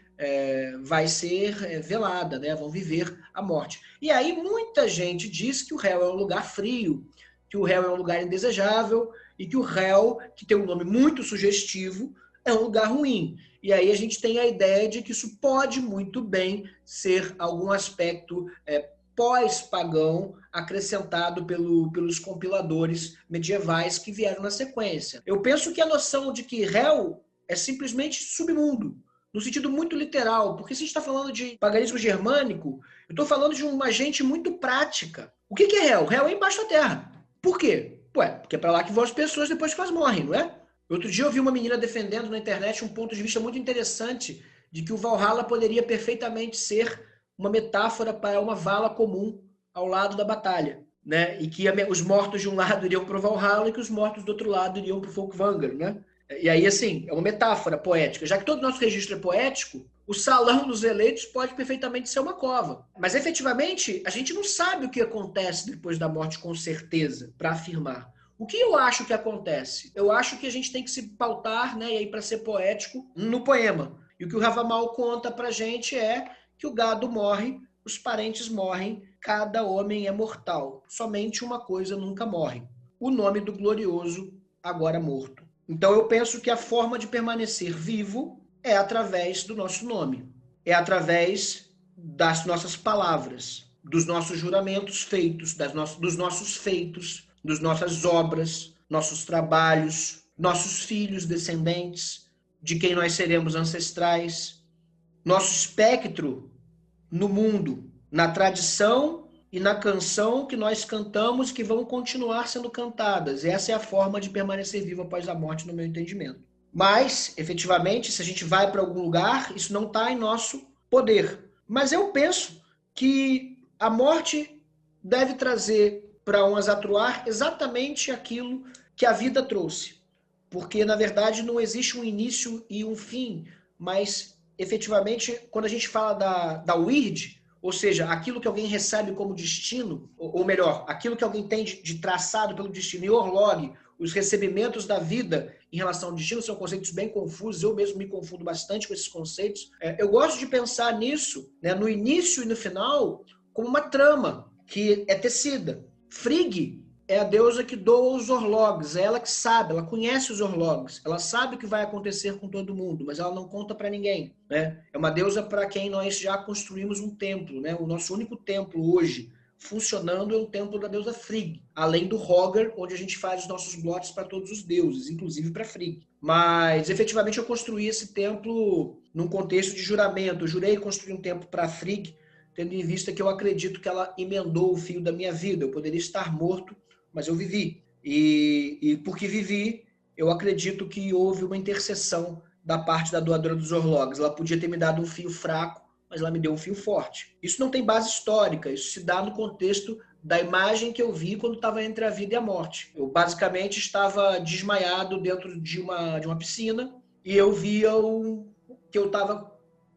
vai ser velada, né? Vão viver a morte. E aí muita gente diz que o Hel é um lugar frio, que o Hel é um lugar indesejável e que o Hel, que tem um nome muito sugestivo, é um lugar ruim. E aí a gente tem a ideia de que isso pode muito bem ser algum aspecto pós-pagão acrescentado pelos compiladores medievais que vieram na sequência. Eu penso que a noção de que Hel é simplesmente submundo, no sentido muito literal, porque se a gente está falando de paganismo germânico, eu estou falando de uma gente muito prática. O que é Hel? Hel é embaixo da terra. Por quê? Porque é para lá que vão as pessoas depois que elas morrem, não é? Outro dia eu vi uma menina defendendo na internet um ponto de vista muito interessante de que o Valhalla poderia perfeitamente ser uma metáfora para uma vala comum ao lado da batalha, né? E que os mortos de um lado iriam para o Valhalla e que os mortos do outro lado iriam para o Folkvanger, né? E aí, assim, é uma metáfora poética. Já que todo nosso registro é poético, o salão dos eleitos pode perfeitamente ser uma cova. Mas, efetivamente, a gente não sabe o que acontece depois da morte com certeza, para afirmar. O que eu acho que acontece? Eu acho que a gente tem que se pautar, né, e aí para ser poético, no poema. E o que o Havamal conta pra gente é que o gado morre, os parentes morrem, cada homem é mortal. Somente uma coisa nunca morre: o nome do glorioso agora morto. Então eu penso que a forma de permanecer vivo é através do nosso nome, é através das nossas palavras, dos nossos juramentos feitos, dos nossos feitos, das nossas obras, nossos trabalhos, nossos filhos descendentes, de quem nós seremos ancestrais, nosso espectro no mundo, na tradição e na canção que nós cantamos, que vão continuar sendo cantadas. Essa é a forma de permanecer vivo após a morte, no meu entendimento. Mas, efetivamente, se a gente vai para algum lugar, isso não está em nosso poder. Mas eu penso que a morte deve trazer para um Azatruar exatamente aquilo que a vida trouxe. Porque, na verdade, não existe um início e um fim, mas, efetivamente, quando a gente fala da Weird, ou seja, aquilo que alguém recebe como destino, ou melhor, aquilo que alguém tem de traçado pelo destino, e Orlog, os recebimentos da vida em relação ao destino são conceitos bem confusos, eu mesmo me confundo bastante com esses conceitos. Eu gosto de pensar nisso, né, no início e no final, como uma trama que é tecida. Frigg é a deusa que doa os Orlogs, é ela que sabe, ela conhece os Orlogs, ela sabe o que vai acontecer com todo mundo, mas ela não conta para ninguém, né? É uma deusa para quem nós já construímos um templo, né? O nosso único templo hoje funcionando é o templo da deusa Frigg, além do Roger, onde a gente faz os nossos blotes para todos os deuses, inclusive para Frigg. Mas, efetivamente, eu construí esse templo num contexto de juramento. Eu jurei construir um templo para Frigg, tendo em vista que eu acredito que ela emendou o fio da minha vida. Eu poderia estar morto, mas eu vivi. E porque vivi, eu acredito que houve uma intercessão da parte da doadora dos Orlogs. Ela podia ter me dado um fio fraco, mas ela me deu um fio forte. Isso não tem base histórica, isso se dá no contexto da imagem que eu vi quando estava entre a vida e a morte. Eu basicamente estava desmaiado dentro de uma piscina e eu via que eu estava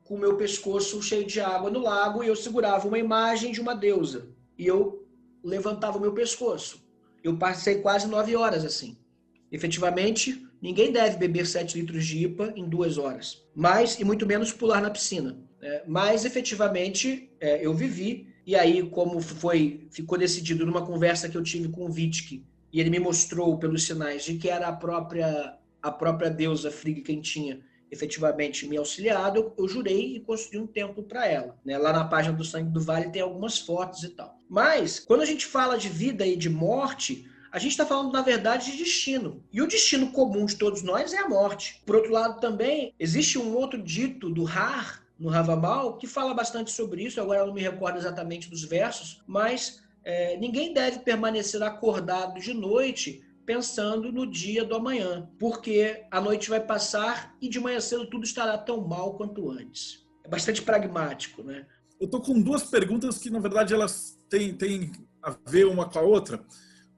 com o meu pescoço cheio de água no lago e eu segurava uma imagem de uma deusa. E eu levantava o meu pescoço. Eu passei quase 9 horas assim. Efetivamente, ninguém deve beber 7 litros de IPA em 2 horas. E muito menos pular na piscina. Mas, efetivamente, eu vivi. E aí, como ficou decidido numa conversa que eu tive com o Vitzke, e ele me mostrou pelos sinais de que era a própria deusa Frigg quem tinha efetivamente me auxiliado, eu jurei e construí um templo para ela. Lá na página do Sangue do Vale tem algumas fotos e tal. Mas, quando a gente fala de vida e de morte, a gente está falando, na verdade, de destino. E o destino comum de todos nós é a morte. Por outro lado, também, existe um outro dito do Har, no Havamal, que fala bastante sobre isso. Agora eu não me recordo exatamente dos versos, mas ninguém deve permanecer acordado de noite pensando no dia do amanhã, porque a noite vai passar e de manhã cedo tudo estará tão mal quanto antes. É bastante pragmático, né? Eu estou com 2 perguntas que, na verdade, elas têm a ver uma com a outra.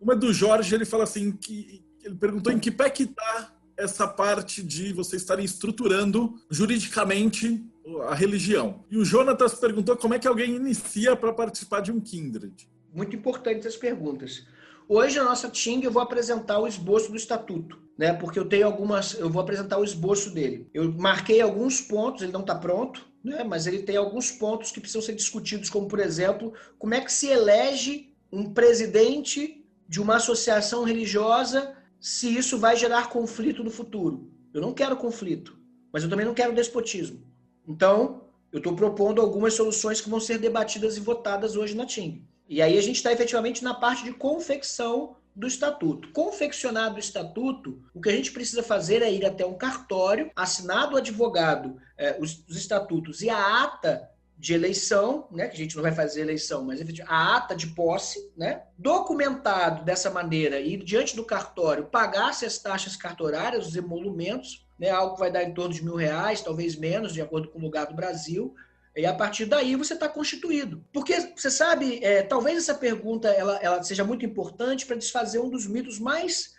Uma é do Jorge, ele fala assim, que ele perguntou em que pé que está essa parte de vocês estarem estruturando juridicamente a religião. E o Jonatas perguntou como é que alguém inicia para participar de um Kindred. Muito importantes as perguntas. Hoje, na nossa Ting, eu vou apresentar o esboço do estatuto, né? Porque eu vou apresentar o esboço dele. Eu marquei alguns pontos, ele não está pronto, né? Mas ele tem alguns pontos que precisam ser discutidos, como, por exemplo, como é que se elege um presidente de uma associação religiosa se isso vai gerar conflito no futuro. Eu não quero conflito, mas eu também não quero despotismo. Então, eu estou propondo algumas soluções que vão ser debatidas e votadas hoje na Ting. E aí a gente está efetivamente na parte de confecção do estatuto. Confeccionado o estatuto, o que a gente precisa fazer é ir até um cartório, assinar do advogado os estatutos e a ata de eleição, né, que a gente não vai fazer eleição, mas a ata de posse, né, documentado dessa maneira e diante do cartório pagar-se as taxas cartorárias, os emolumentos, né, algo que vai dar em torno de R$1.000, talvez menos, de acordo com o lugar do Brasil. E a partir daí você está constituído. Porque, você sabe, talvez essa pergunta ela seja muito importante para desfazer um dos mitos mais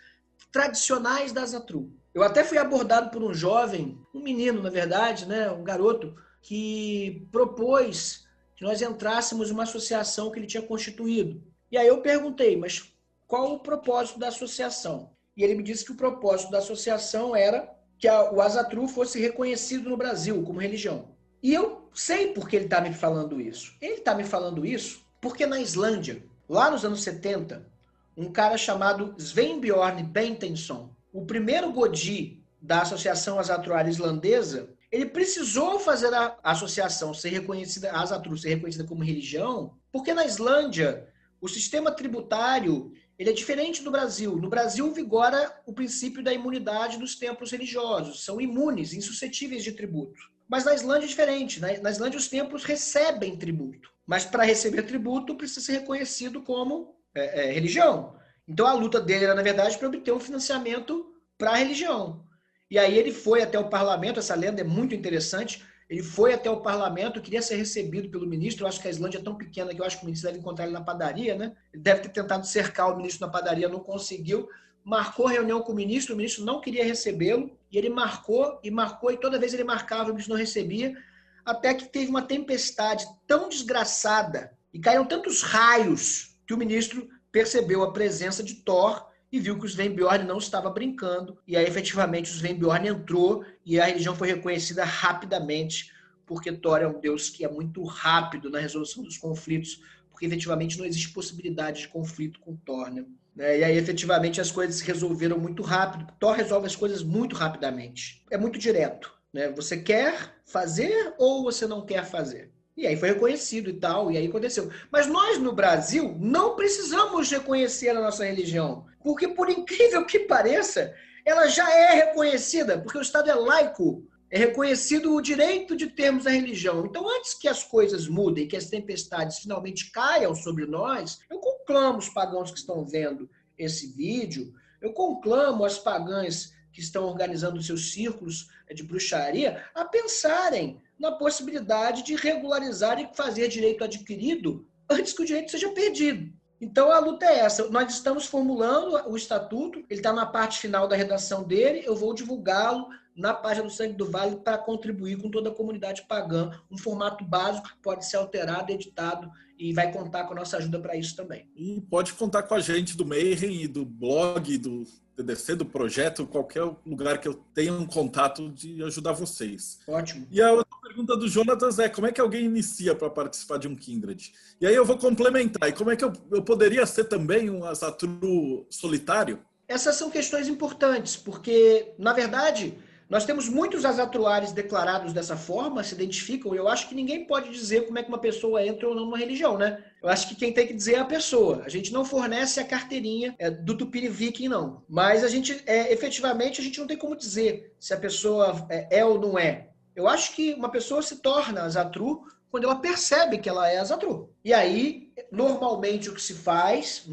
tradicionais da Asatru. Eu até fui abordado por um jovem, um menino, na verdade, né, um garoto, que propôs que nós entrássemos em uma associação que ele tinha constituído. E aí eu perguntei, mas qual o propósito da associação? E ele me disse que o propósito da associação era que o Asatru fosse reconhecido no Brasil como religião. E eu sei por que ele está me falando isso. Ele está me falando isso porque na Islândia, lá nos anos 70, um cara chamado Svenbjörn Bentenson, o primeiro Godi da Associação Asatruária Islandesa, ele precisou fazer a associação ser reconhecida, a Asatru ser reconhecida como religião, porque na Islândia o sistema tributário ele é diferente do Brasil. No Brasil vigora o princípio da imunidade dos templos religiosos. São imunes, insuscetíveis de tributo. Mas na Islândia é diferente. Na Islândia os templos recebem tributo. Mas para receber tributo precisa ser reconhecido como religião. Então a luta dele era, na verdade, para obter um financiamento para a religião. E aí ele foi até o parlamento, essa lenda é muito interessante, ele foi até o parlamento, queria ser recebido pelo ministro, eu acho que a Islândia é tão pequena que eu acho que o ministro deve encontrar ele na padaria, né? Ele deve ter tentado cercar o ministro na padaria, não conseguiu, marcou reunião com o ministro não queria recebê-lo, e ele marcou, e toda vez ele marcava, o ministro não recebia, até que teve uma tempestade tão desgraçada, e caíram tantos raios, que o ministro percebeu a presença de Thor, e viu que o Svenbjörn não estava brincando, e aí efetivamente o Svenbjörn entrou, e a religião foi reconhecida rapidamente, porque Thor é um deus que é muito rápido na resolução dos conflitos, porque efetivamente não existe possibilidade de conflito com Thor, né? né? E aí, efetivamente, as coisas se resolveram muito rápido. Thor resolve as coisas muito rapidamente. É muito direto, né? Você quer fazer ou você não quer fazer? E aí foi reconhecido e tal, e aí aconteceu. Mas nós, no Brasil, não precisamos reconhecer a nossa religião. Porque, por incrível que pareça, ela já é reconhecida, porque o Estado é laico. É reconhecido o direito de termos a religião. Então, antes que as coisas mudem, que as tempestades finalmente caiam sobre nós, eu conclamo os pagãos que estão vendo esse vídeo, eu conclamo as pagãs que estão organizando seus círculos de bruxaria a pensarem na possibilidade de regularizar e fazer direito adquirido antes que o direito seja perdido. Então, a luta é essa. Nós estamos formulando o estatuto, ele está na parte final da redação dele, eu vou divulgá-lo na página do Sangue do Vale para contribuir com toda a comunidade pagã, um formato básico que pode ser alterado, editado e vai contar com a nossa ajuda para isso também. E pode contar com a gente do Mayhem e do blog, do TDC, do projeto, qualquer lugar que eu tenha um contato de ajudar vocês. Ótimo. E a outra pergunta do Jonatas é como é que alguém inicia para participar de um Kindred? E aí eu vou complementar. E como é que eu poderia ser também um Asatru solitário? Essas são questões importantes, porque, na verdade, nós temos muitos asatruares declarados dessa forma, se identificam, e eu acho que ninguém pode dizer como é que uma pessoa entra ou não numa religião, né? Eu acho que quem tem que dizer é a pessoa. A gente não fornece a carteirinha do Tupini Viking, não. Mas a gente, efetivamente, a gente não tem como dizer se a pessoa é ou não é. Eu acho que uma pessoa se torna asatru quando ela percebe que ela é asatru. E aí, normalmente, o que se faz,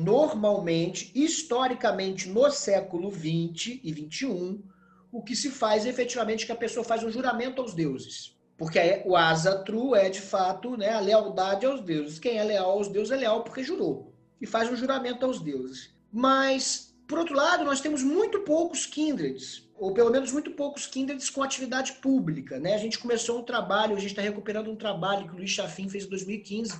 historicamente, no século XX e XXI, o que se faz efetivamente é que a pessoa faz um juramento aos deuses. Porque o asatru é, de fato, né, a lealdade aos deuses. Quem é leal aos deuses é leal porque jurou. E faz um juramento aos deuses. Mas, por outro lado, nós temos muito poucos kindreds, ou pelo menos muito poucos kindreds com atividade pública, né? A gente começou um trabalho, a gente está recuperando um trabalho que o Luiz Chafin fez em 2015,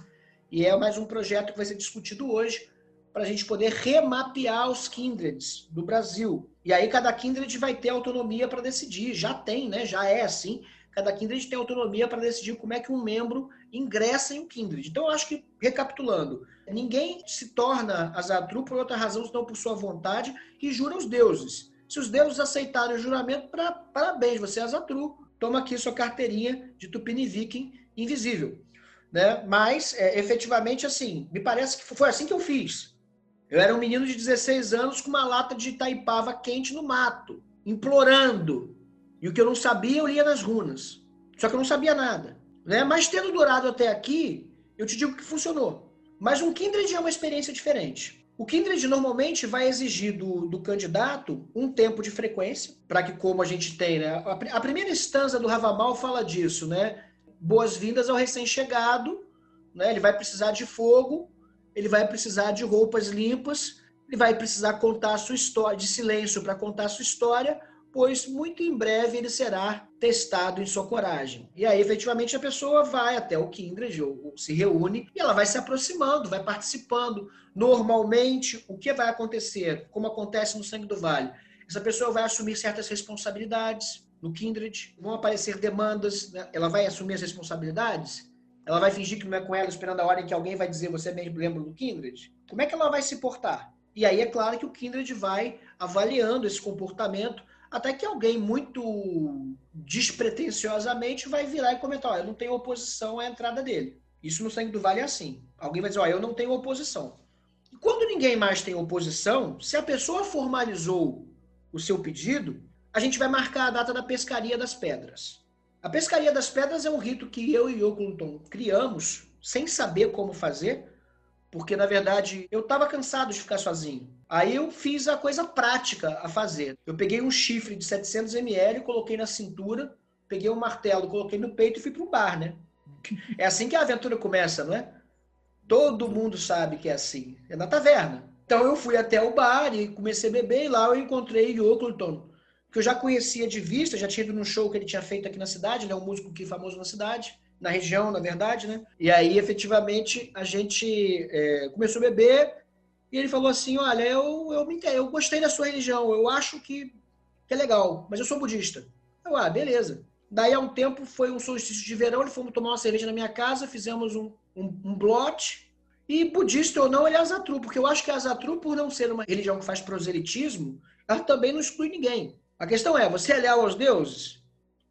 e é mais um projeto que vai ser discutido hoje, para a gente poder remapear os kindreds do Brasil. E aí cada kindred vai ter autonomia para decidir, já tem, né? Já é assim. Cada kindred tem autonomia para decidir como é que um membro ingressa em um kindred. Então, eu acho que, recapitulando, ninguém se torna asatru por outra razão, senão por sua vontade, e jura aos deuses. Se os deuses aceitarem o juramento, parabéns, você é asatru. Toma aqui sua carteirinha de Tupini Viking invisível. Né? Mas, efetivamente, assim, me parece que foi assim que eu fiz. Eu era um menino de 16 anos com uma lata de Itaipava quente no mato, implorando. E o que eu não sabia, eu lia nas runas. Só que eu não sabia nada. Né? Mas tendo durado até aqui, eu te digo que funcionou. Mas um kindred é uma experiência diferente. O kindred normalmente vai exigir do candidato um tempo de frequência, para que, como a gente tem, né? A primeira estanza do Havamal fala disso, né? Boas-vindas ao recém-chegado, né? Ele vai precisar de fogo, ele vai precisar de roupas limpas, ele vai precisar contar a sua história, de silêncio para contar a sua história, pois muito em breve ele será testado em sua coragem. E aí, efetivamente, a pessoa vai até o kindred, ou se reúne, e ela vai se aproximando, vai participando. Normalmente, o que vai acontecer, como acontece no Sangue do Vale? Essa pessoa vai assumir certas responsabilidades no kindred, vão aparecer demandas, né? Ela vai assumir as responsabilidades. Ela vai fingir que não é com ela, esperando a hora em que alguém vai dizer você é membro do kindred? Como é que ela vai se portar? E aí é claro que o kindred vai avaliando esse comportamento, até que alguém muito despretensiosamente vai virar e comentar, eu não tenho oposição à entrada dele. Isso no Sangue do Vale é assim. Alguém vai dizer, eu não tenho oposição. E quando ninguém mais tem oposição, se a pessoa formalizou o seu pedido, a gente vai marcar a data da pescaria das pedras. A pescaria das pedras é um rito que eu e o Clinton criamos, sem saber como fazer, porque, na verdade, eu estava cansado de ficar sozinho. Aí eu fiz a coisa prática a fazer. Eu peguei um chifre de 700 ml, coloquei na cintura, peguei um martelo, coloquei no peito e fui para o bar, né? É assim que a aventura começa, não é? Todo mundo sabe que é assim. É na taverna. Então eu fui até o bar e comecei a beber, e lá eu encontrei o Clinton, que eu já conhecia de vista, já tinha ido num show que ele tinha feito aqui na cidade, ele é um músico que é famoso na cidade, na região, na verdade, né? E aí, efetivamente, a gente começou a beber e ele falou assim, olha, eu gostei da sua religião, eu acho que é legal, mas eu sou budista. Eu, beleza. Daí, há um tempo, foi um solstício de verão, ele fomos tomar uma cerveja na minha casa, fizemos um blote E budista ou não, ele é Asatru, porque eu acho que a Asatru, por não ser uma religião que faz proselitismo, ela também não exclui ninguém. A questão é, você é leal aos deuses?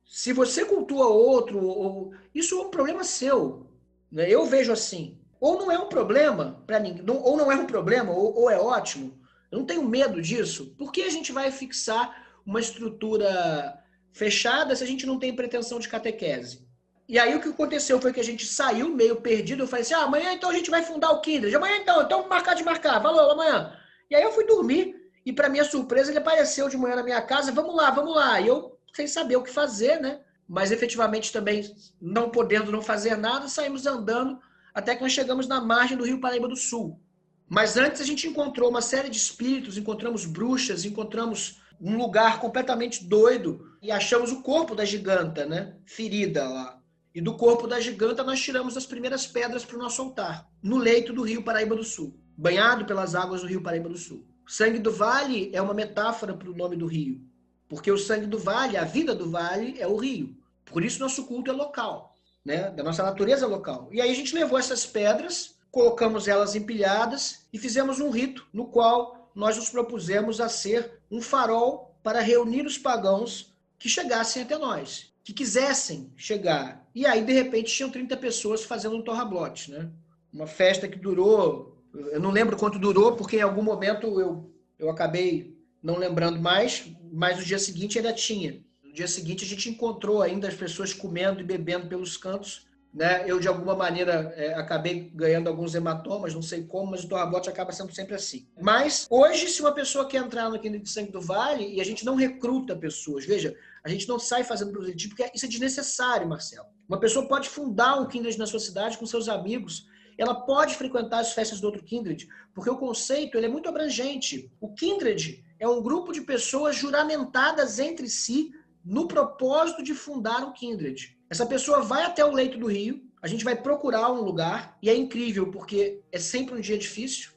Se você cultua outro, isso é um problema seu. Né? Eu vejo assim. Ou não é um problema para ninguém, ou não é um problema, ou é ótimo. Eu não tenho medo disso. Por que a gente vai fixar uma estrutura fechada se a gente não tem pretensão de catequese? E aí o que aconteceu foi que a gente saiu meio perdido. Eu falei assim, amanhã então a gente vai fundar o Kindred. Amanhã então marcar de marcar. Valeu, amanhã. E aí eu fui dormir e para minha surpresa ele apareceu de manhã na minha casa. Vamos lá, vamos lá. E eu, sem saber o que fazer, né? Mas efetivamente também não podendo não fazer nada, saímos andando até que nós chegamos na margem do Rio Paraíba do Sul. Mas antes a gente encontrou uma série de espíritos, encontramos bruxas, encontramos um lugar completamente doido e achamos o corpo da giganta, né? Ferida lá. E do corpo da giganta nós tiramos as primeiras pedras para o nosso altar, no leito do Rio Paraíba do Sul, banhado pelas águas do Rio Paraíba do Sul. O sangue do vale é uma metáfora para o nome do rio, porque o sangue do vale, a vida do vale é o rio. Por isso nosso culto é local, né? Da nossa natureza local. E aí a gente levou essas pedras, colocamos elas empilhadas e fizemos um rito no qual nós nos propusemos a ser um farol para reunir os pagãos que chegassem até nós, que quisessem chegar. E aí, de repente, tinham 30 pessoas fazendo um torrablote, né? Uma festa que durou, eu não lembro quanto durou, porque em algum momento eu acabei não lembrando mais, mas no dia seguinte ainda tinha. No dia seguinte a gente encontrou ainda as pessoas comendo e bebendo pelos cantos, né? Eu, de alguma maneira, acabei ganhando alguns hematomas, não sei como, mas o torrablote acaba sendo sempre assim. Mas, hoje, se uma pessoa quer entrar no Kindred de Sangue do Vale, e a gente não recruta pessoas, veja, a gente não sai fazendo proselitismo, porque isso é desnecessário, Marcelo. Uma pessoa pode fundar um Kindred na sua cidade com seus amigos, ela pode frequentar as festas do outro Kindred, porque o conceito ele é muito abrangente. O Kindred é um grupo de pessoas juramentadas entre si no propósito de fundar um Kindred. Essa pessoa vai até o leito do rio, a gente vai procurar um lugar, e é incrível, porque é sempre um dia difícil,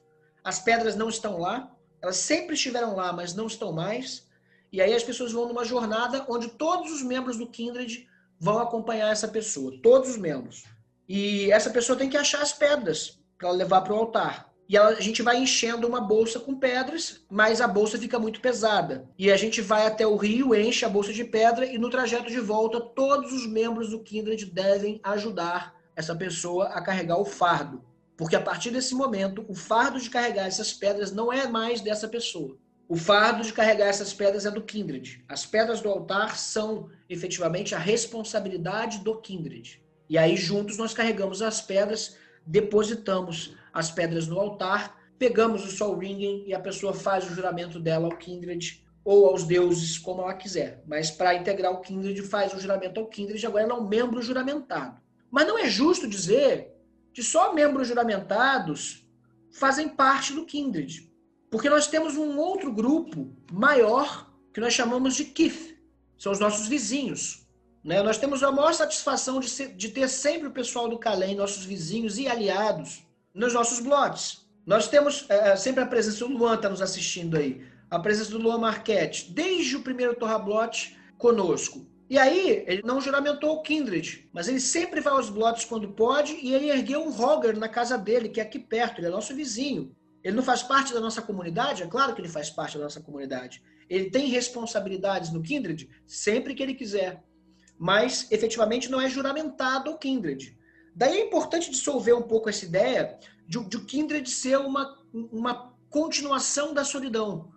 as pedras não estão lá, elas sempre estiveram lá, mas não estão mais, e aí as pessoas vão numa jornada onde todos os membros do Kindred vão acompanhar essa pessoa, todos os membros. E essa pessoa tem que achar as pedras para levar para o altar. E a gente vai enchendo uma bolsa com pedras, mas a bolsa fica muito pesada. E a gente vai até o rio, enche a bolsa de pedra e no trajeto de volta, todos os membros do Kindred devem ajudar essa pessoa a carregar o fardo. Porque a partir desse momento, o fardo de carregar essas pedras não é mais dessa pessoa. O fardo de carregar essas pedras é do Kindred. As pedras do altar são, efetivamente, a responsabilidade do Kindred. E aí, juntos, nós carregamos as pedras, depositamos as pedras no altar, pegamos o Sol Ringen e a pessoa faz o juramento dela ao Kindred ou aos deuses, como ela quiser. Mas para integrar o Kindred, faz o juramento ao Kindred, agora ela é um membro juramentado. Mas não é justo dizer que só membros juramentados fazem parte do Kindred. Porque nós temos um outro grupo maior que nós chamamos de Kith. São os nossos vizinhos. Né? Nós temos a maior satisfação de ter sempre o pessoal do Calém, nossos vizinhos e aliados, nos nossos blogs. Nós temos sempre a presença do Luan, está nos assistindo aí, a presença do Luan Marchetti, desde o primeiro torrablote conosco. E aí, ele não juramentou o Kindred, mas ele sempre vai aos blogs quando pode, e ele ergueu um Hogger na casa dele, que é aqui perto, ele é nosso vizinho. Ele não faz parte da nossa comunidade? É claro que ele faz parte da nossa comunidade. Ele tem responsabilidades no Kindred sempre que ele quiser. Mas, efetivamente, não é juramentado o Kindred. Daí é importante dissolver um pouco essa ideia de o Kindred ser uma continuação da solidão.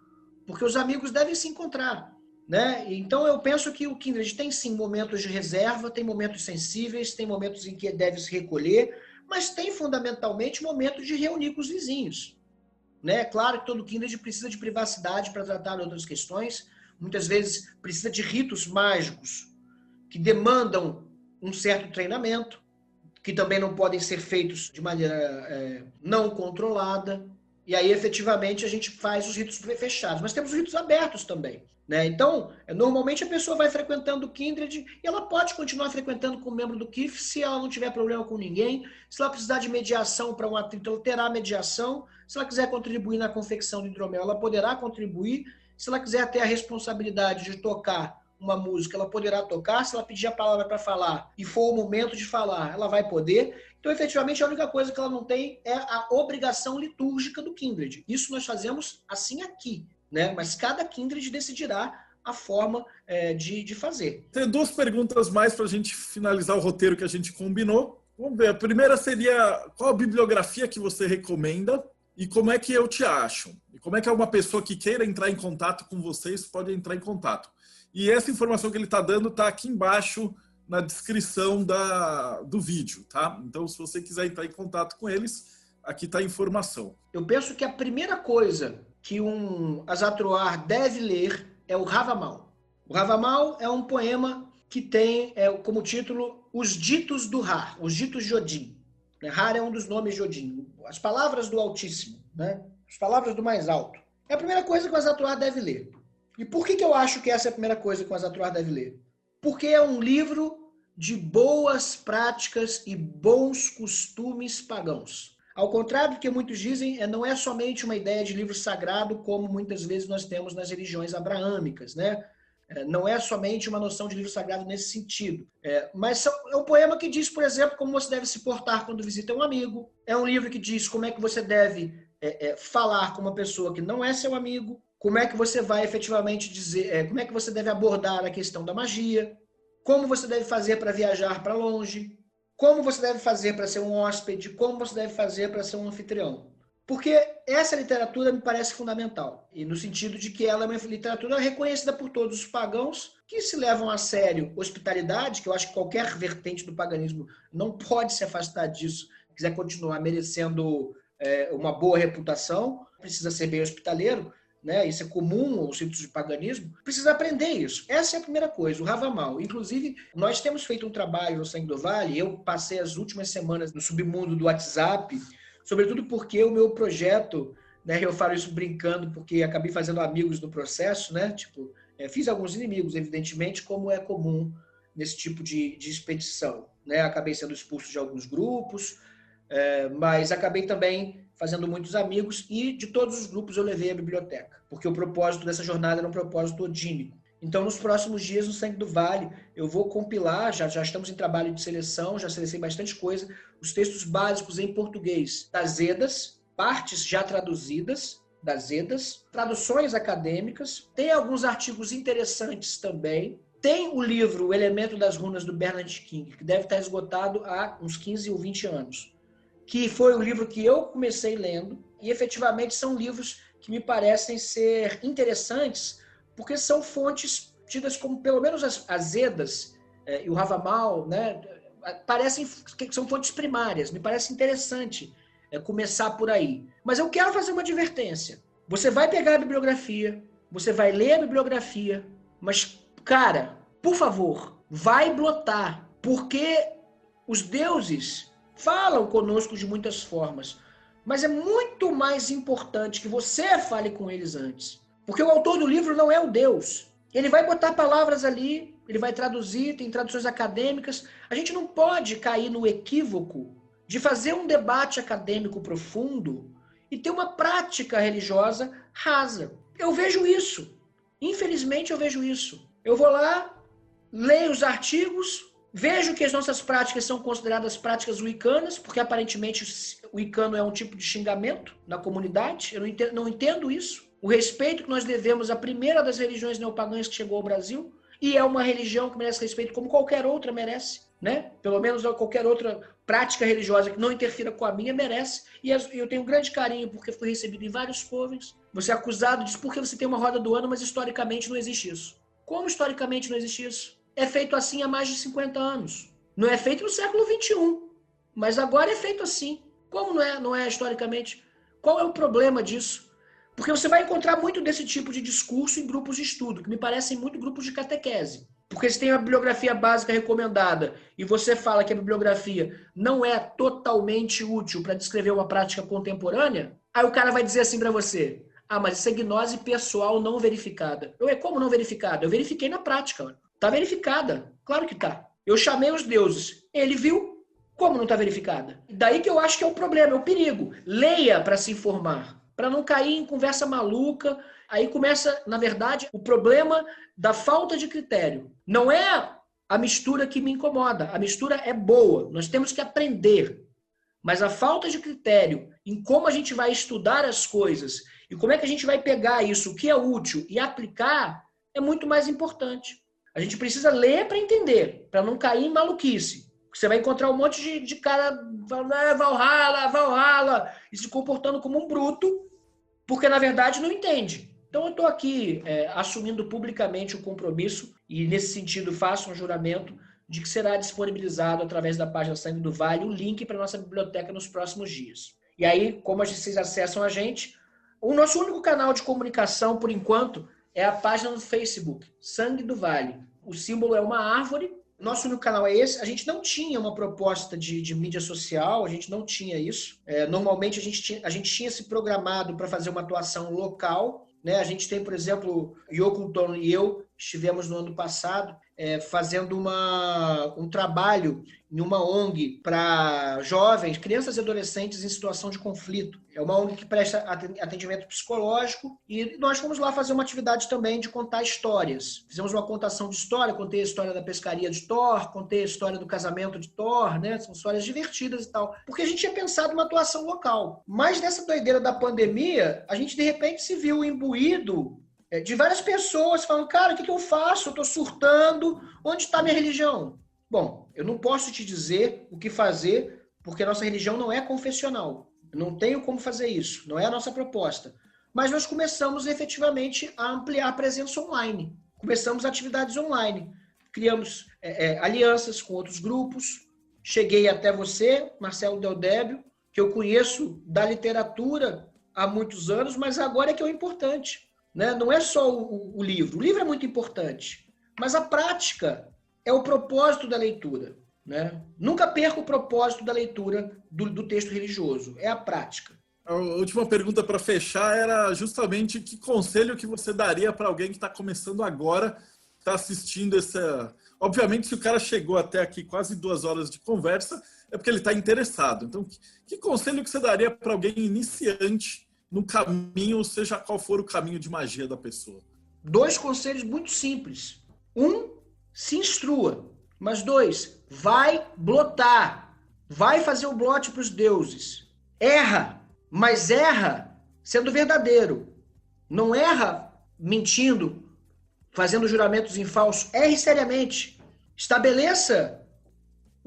Porque os amigos devem se encontrar. Né? Então, eu penso que o Kindred tem, sim, momentos de reserva, tem momentos sensíveis, tem momentos em que deve se recolher, mas tem, fundamentalmente, momentos de reunir com os vizinhos. Né? Claro que todo Kindred precisa de privacidade para tratar de outras questões. Muitas vezes precisa de ritos mágicos que demandam um certo treinamento, que também não podem ser feitos de maneira não controlada. E aí, efetivamente, a gente faz os ritos fechados. Mas temos os ritos abertos também. Né? Então, normalmente a pessoa vai frequentando o Kindred e ela pode continuar frequentando como membro do KIF se ela não tiver problema com ninguém. Se ela precisar de mediação para um atrito, ela terá mediação. Se ela quiser contribuir na confecção do hidromel, ela poderá contribuir. Se ela quiser ter a responsabilidade de tocar uma música, ela poderá tocar, se ela pedir a palavra para falar e for o momento de falar, ela vai poder. Então, efetivamente, a única coisa que ela não tem é a obrigação litúrgica do Kindred. Isso nós fazemos assim aqui, né? Mas cada Kindred decidirá a forma de fazer. Tem 2 perguntas mais para a gente finalizar o roteiro que a gente combinou. Vamos ver. A primeira seria: qual a bibliografia que você recomenda e como é que eu te acho? E como é que uma pessoa que queira entrar em contato com vocês pode entrar em contato? E essa informação que ele está dando está aqui embaixo na descrição do vídeo, tá? Então, se você quiser entrar em contato com eles, aqui está a informação. Eu penso que a primeira coisa que um Azatroar deve ler é o Havamal. O Havamal é um poema que tem como título Os Ditos do Har, os Ditos de Odin. Har é um dos nomes de Odin. As palavras do Altíssimo, né? As palavras do mais alto. É a primeira coisa que o Azatroar deve ler. E por que eu acho que essa é a primeira coisa que o Azatroar deve ler? Porque é um livro de boas práticas e bons costumes pagãos. Ao contrário do que muitos dizem, não é somente uma ideia de livro sagrado, como muitas vezes nós temos nas religiões abraâmicas, né? Não é somente uma noção de livro sagrado nesse sentido. Mas é um poema que diz, por exemplo, como você deve se portar quando visita um amigo. É um livro que diz como é que você deve falar com uma pessoa que não é seu amigo. Como é que você vai efetivamente dizer, como é que você deve abordar a questão da magia. Como você deve fazer para viajar para longe. Como você deve fazer para ser um hóspede. Como você deve fazer para ser um anfitrião. Porque essa literatura me parece fundamental, e no sentido de que ela é uma literatura reconhecida por todos os pagãos que se levam a sério hospitalidade, que eu acho que qualquer vertente do paganismo não pode se afastar disso, quiser continuar merecendo uma boa reputação, precisa ser bem hospitaleiro, né? Isso é comum aos sítios de paganismo, precisa aprender isso. Essa é a primeira coisa, o Havamal. Inclusive, nós temos feito um trabalho no Sangue do Vale, eu passei as últimas semanas no submundo do WhatsApp, sobretudo porque o meu projeto, né, eu falo isso brincando, porque acabei fazendo amigos no processo, né? Tipo, fiz alguns inimigos, evidentemente, como é comum nesse tipo de expedição, né? Acabei sendo expulso de alguns grupos, mas acabei também fazendo muitos amigos, e de todos os grupos eu levei a biblioteca, porque o propósito dessa jornada era um propósito odínico. Então, nos próximos dias, no Sangue do Vale, eu vou compilar, já estamos em trabalho de seleção, já selecei bastante coisa, os textos básicos em português das Edas, partes já traduzidas das Edas, traduções acadêmicas, tem alguns artigos interessantes também, tem o livro O Elemento das Runas, do Bernard King, que deve estar esgotado há uns 15 ou 20 anos, que foi o livro que eu comecei lendo, e efetivamente são livros que me parecem ser interessantes, porque são fontes tidas como, pelo menos as Edas e o Havamal, né, parecem que são fontes primárias. Me parece interessante começar por aí. Mas eu quero fazer uma advertência. Você vai pegar a bibliografia, você vai ler a bibliografia, mas, cara, por favor, vai blotar, porque os deuses falam conosco de muitas formas, mas é muito mais importante que você fale com eles antes. Porque o autor do livro não é o Deus. Ele vai botar palavras ali, ele vai traduzir, tem traduções acadêmicas. A gente não pode cair no equívoco de fazer um debate acadêmico profundo e ter uma prática religiosa rasa. Eu vejo isso. Infelizmente, eu vejo isso. Eu vou lá, leio os artigos, vejo que as nossas práticas são consideradas práticas wiccanas, porque aparentemente o wicano é um tipo de xingamento na comunidade. Eu não entendo isso. O respeito que nós devemos à primeira das religiões neopagãs que chegou ao Brasil, e é uma religião que merece respeito como qualquer outra merece, né? Pelo menos qualquer outra prática religiosa que não interfira com a minha merece, e eu tenho um grande carinho porque fui recebido em vários povos. Você é acusado disso porque você tem uma roda do ano, mas historicamente não existe isso. Como historicamente não existe isso? É feito assim há mais de 50 anos. Não é feito no século XXI, mas agora é feito assim. Como não é historicamente? Qual é o problema disso? Porque você vai encontrar muito desse tipo de discurso em grupos de estudo, que me parecem muito grupos de catequese. Porque se tem uma bibliografia básica recomendada e você fala que a bibliografia não é totalmente útil para descrever uma prática contemporânea, aí o cara vai dizer assim para você: ah, mas isso é gnose pessoal não verificada. Como não verificada? Eu verifiquei na prática. Está verificada. Claro que está. Eu chamei os deuses. Ele viu. Como não está verificada? Daí que eu acho que é o problema, é o perigo. Leia para se informar. para não cair em conversa maluca. Aí começa, na verdade, o problema da falta de critério. Não é a mistura que me incomoda. A mistura é boa. Nós temos que aprender. Mas a falta de critério em como a gente vai estudar as coisas e como é que a gente vai pegar isso, o que é útil, e aplicar, é muito mais importante. A gente precisa ler para entender, para não cair em maluquice. Você vai encontrar um monte de cara falando, Valhalla, e se comportando como um bruto, porque, na verdade, não entende. Então, eu estou aqui assumindo publicamente o compromisso e, nesse sentido, faço um juramento de que será disponibilizado através da página Sangue do Vale o link para a nossa biblioteca nos próximos dias. E aí, como vocês acessam a gente, o nosso único canal de comunicação, por enquanto, é a página no Facebook, Sangue do Vale. O símbolo é uma árvore. Nosso único canal é esse. A gente não tinha uma proposta de mídia social, a gente não tinha isso. Normalmente, a gente tinha se programado para fazer uma atuação local, né? A gente tem, por exemplo, Yoko Tono e eu estivemos no ano passado fazendo um trabalho em uma ONG para jovens, crianças e adolescentes em situação de conflito. É uma ONG que presta atendimento psicológico e nós fomos lá fazer uma atividade também de contar histórias. Fizemos uma contação de história, contei a história da pescaria de Thor, contei a história do casamento de Thor, né? São histórias divertidas e tal. Porque a gente tinha pensado uma atuação local. Mas nessa doideira da pandemia, a gente de repente se viu imbuído de várias pessoas falando, cara, o que eu faço? Eu estou surtando, onde está minha religião? Bom, eu não posso te dizer o que fazer, porque a nossa religião não é confessional. Eu não tenho como fazer isso, não é a nossa proposta. Mas nós começamos efetivamente a ampliar a presença online. Começamos atividades online. Criamos alianças com outros grupos. Cheguei até você, Marcelo Del Débio, que eu conheço da literatura há muitos anos, mas agora é que é o importante. Né? Não é só o livro. O livro é muito importante, mas a prática é o propósito da leitura. Né? Nunca perca o propósito da leitura do texto religioso. É a prática. A última pergunta para fechar era justamente que conselho que você daria para alguém que está começando agora, está assistindo essa... Obviamente, se o cara chegou até aqui quase 2 horas de conversa, é porque ele está interessado. Então, que conselho que você daria para alguém iniciante no caminho, seja qual for o caminho de magia da pessoa? 2 conselhos muito simples. 1, se instrua. Mas 2, vai blotar. Vai fazer o blote para os deuses. Erra, mas erra sendo verdadeiro. Não erra mentindo, fazendo juramentos em falso. Erre seriamente. Estabeleça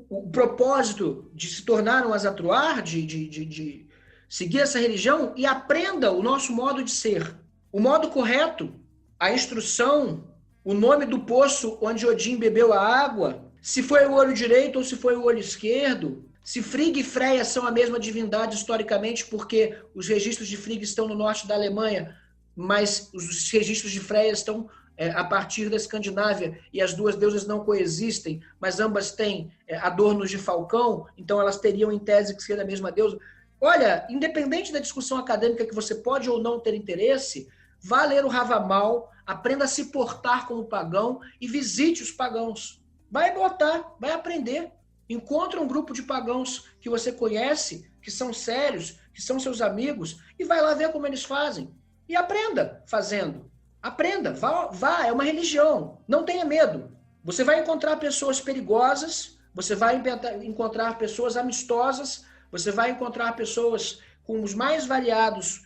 o propósito de se tornar um Azatruar, de seguir essa religião e aprenda o nosso modo de ser. O modo correto, a instrução, o nome do poço onde Odin bebeu a água, se foi o olho direito ou se foi o olho esquerdo, se Frigg e Freya são a mesma divindade historicamente, porque os registros de Frigg estão no norte da Alemanha, mas os registros de Freya estão a partir da Escandinávia e as 2 deusas não coexistem, mas ambas têm adornos de falcão, então elas teriam em tese que ser a mesma deusa. Olha, independente da discussão acadêmica que você pode ou não ter interesse, vá ler o Havamal, aprenda a se portar como pagão e visite os pagãos. Vai botar, vai aprender. Encontra um grupo de pagãos que você conhece, que são sérios, que são seus amigos, e vai lá ver como eles fazem. E aprenda fazendo. Aprenda, vá, é uma religião. Não tenha medo. Você vai encontrar pessoas perigosas, você vai encontrar pessoas amistosas, você vai encontrar pessoas com os mais variados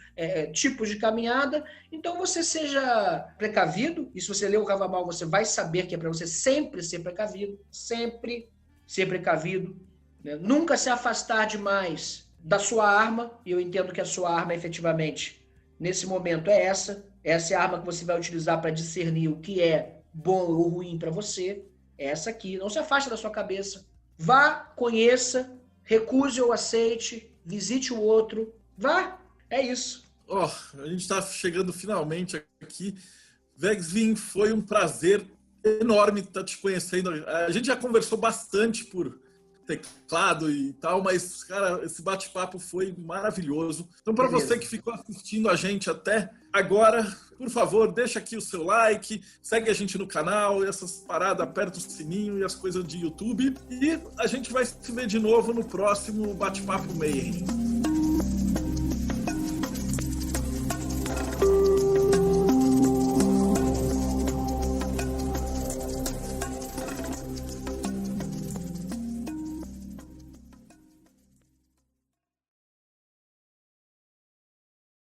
tipos de caminhada. Então, você seja precavido. E se você ler o Havamal, você vai saber que é para você sempre ser precavido. Sempre ser precavido. Né? Nunca se afastar demais da sua arma. E eu entendo que a sua arma, efetivamente, nesse momento é essa. Essa é a arma que você vai utilizar para discernir o que é bom ou ruim para você. É essa aqui. Não se afaste da sua cabeça. Vá, conheça, recuse ou aceite, visite o outro, vá, é isso. A gente está chegando finalmente aqui. Vegsvin, foi um prazer enorme estar te conhecendo. A gente já conversou bastante por teclado e tal, mas, cara, esse bate-papo foi maravilhoso. Então, para você que ficou assistindo a gente até agora, por favor, deixa aqui o seu like, segue a gente no canal, essas paradas, aperta o sininho e as coisas de YouTube. E a gente vai se ver de novo no próximo Bate-Papo Mayhem.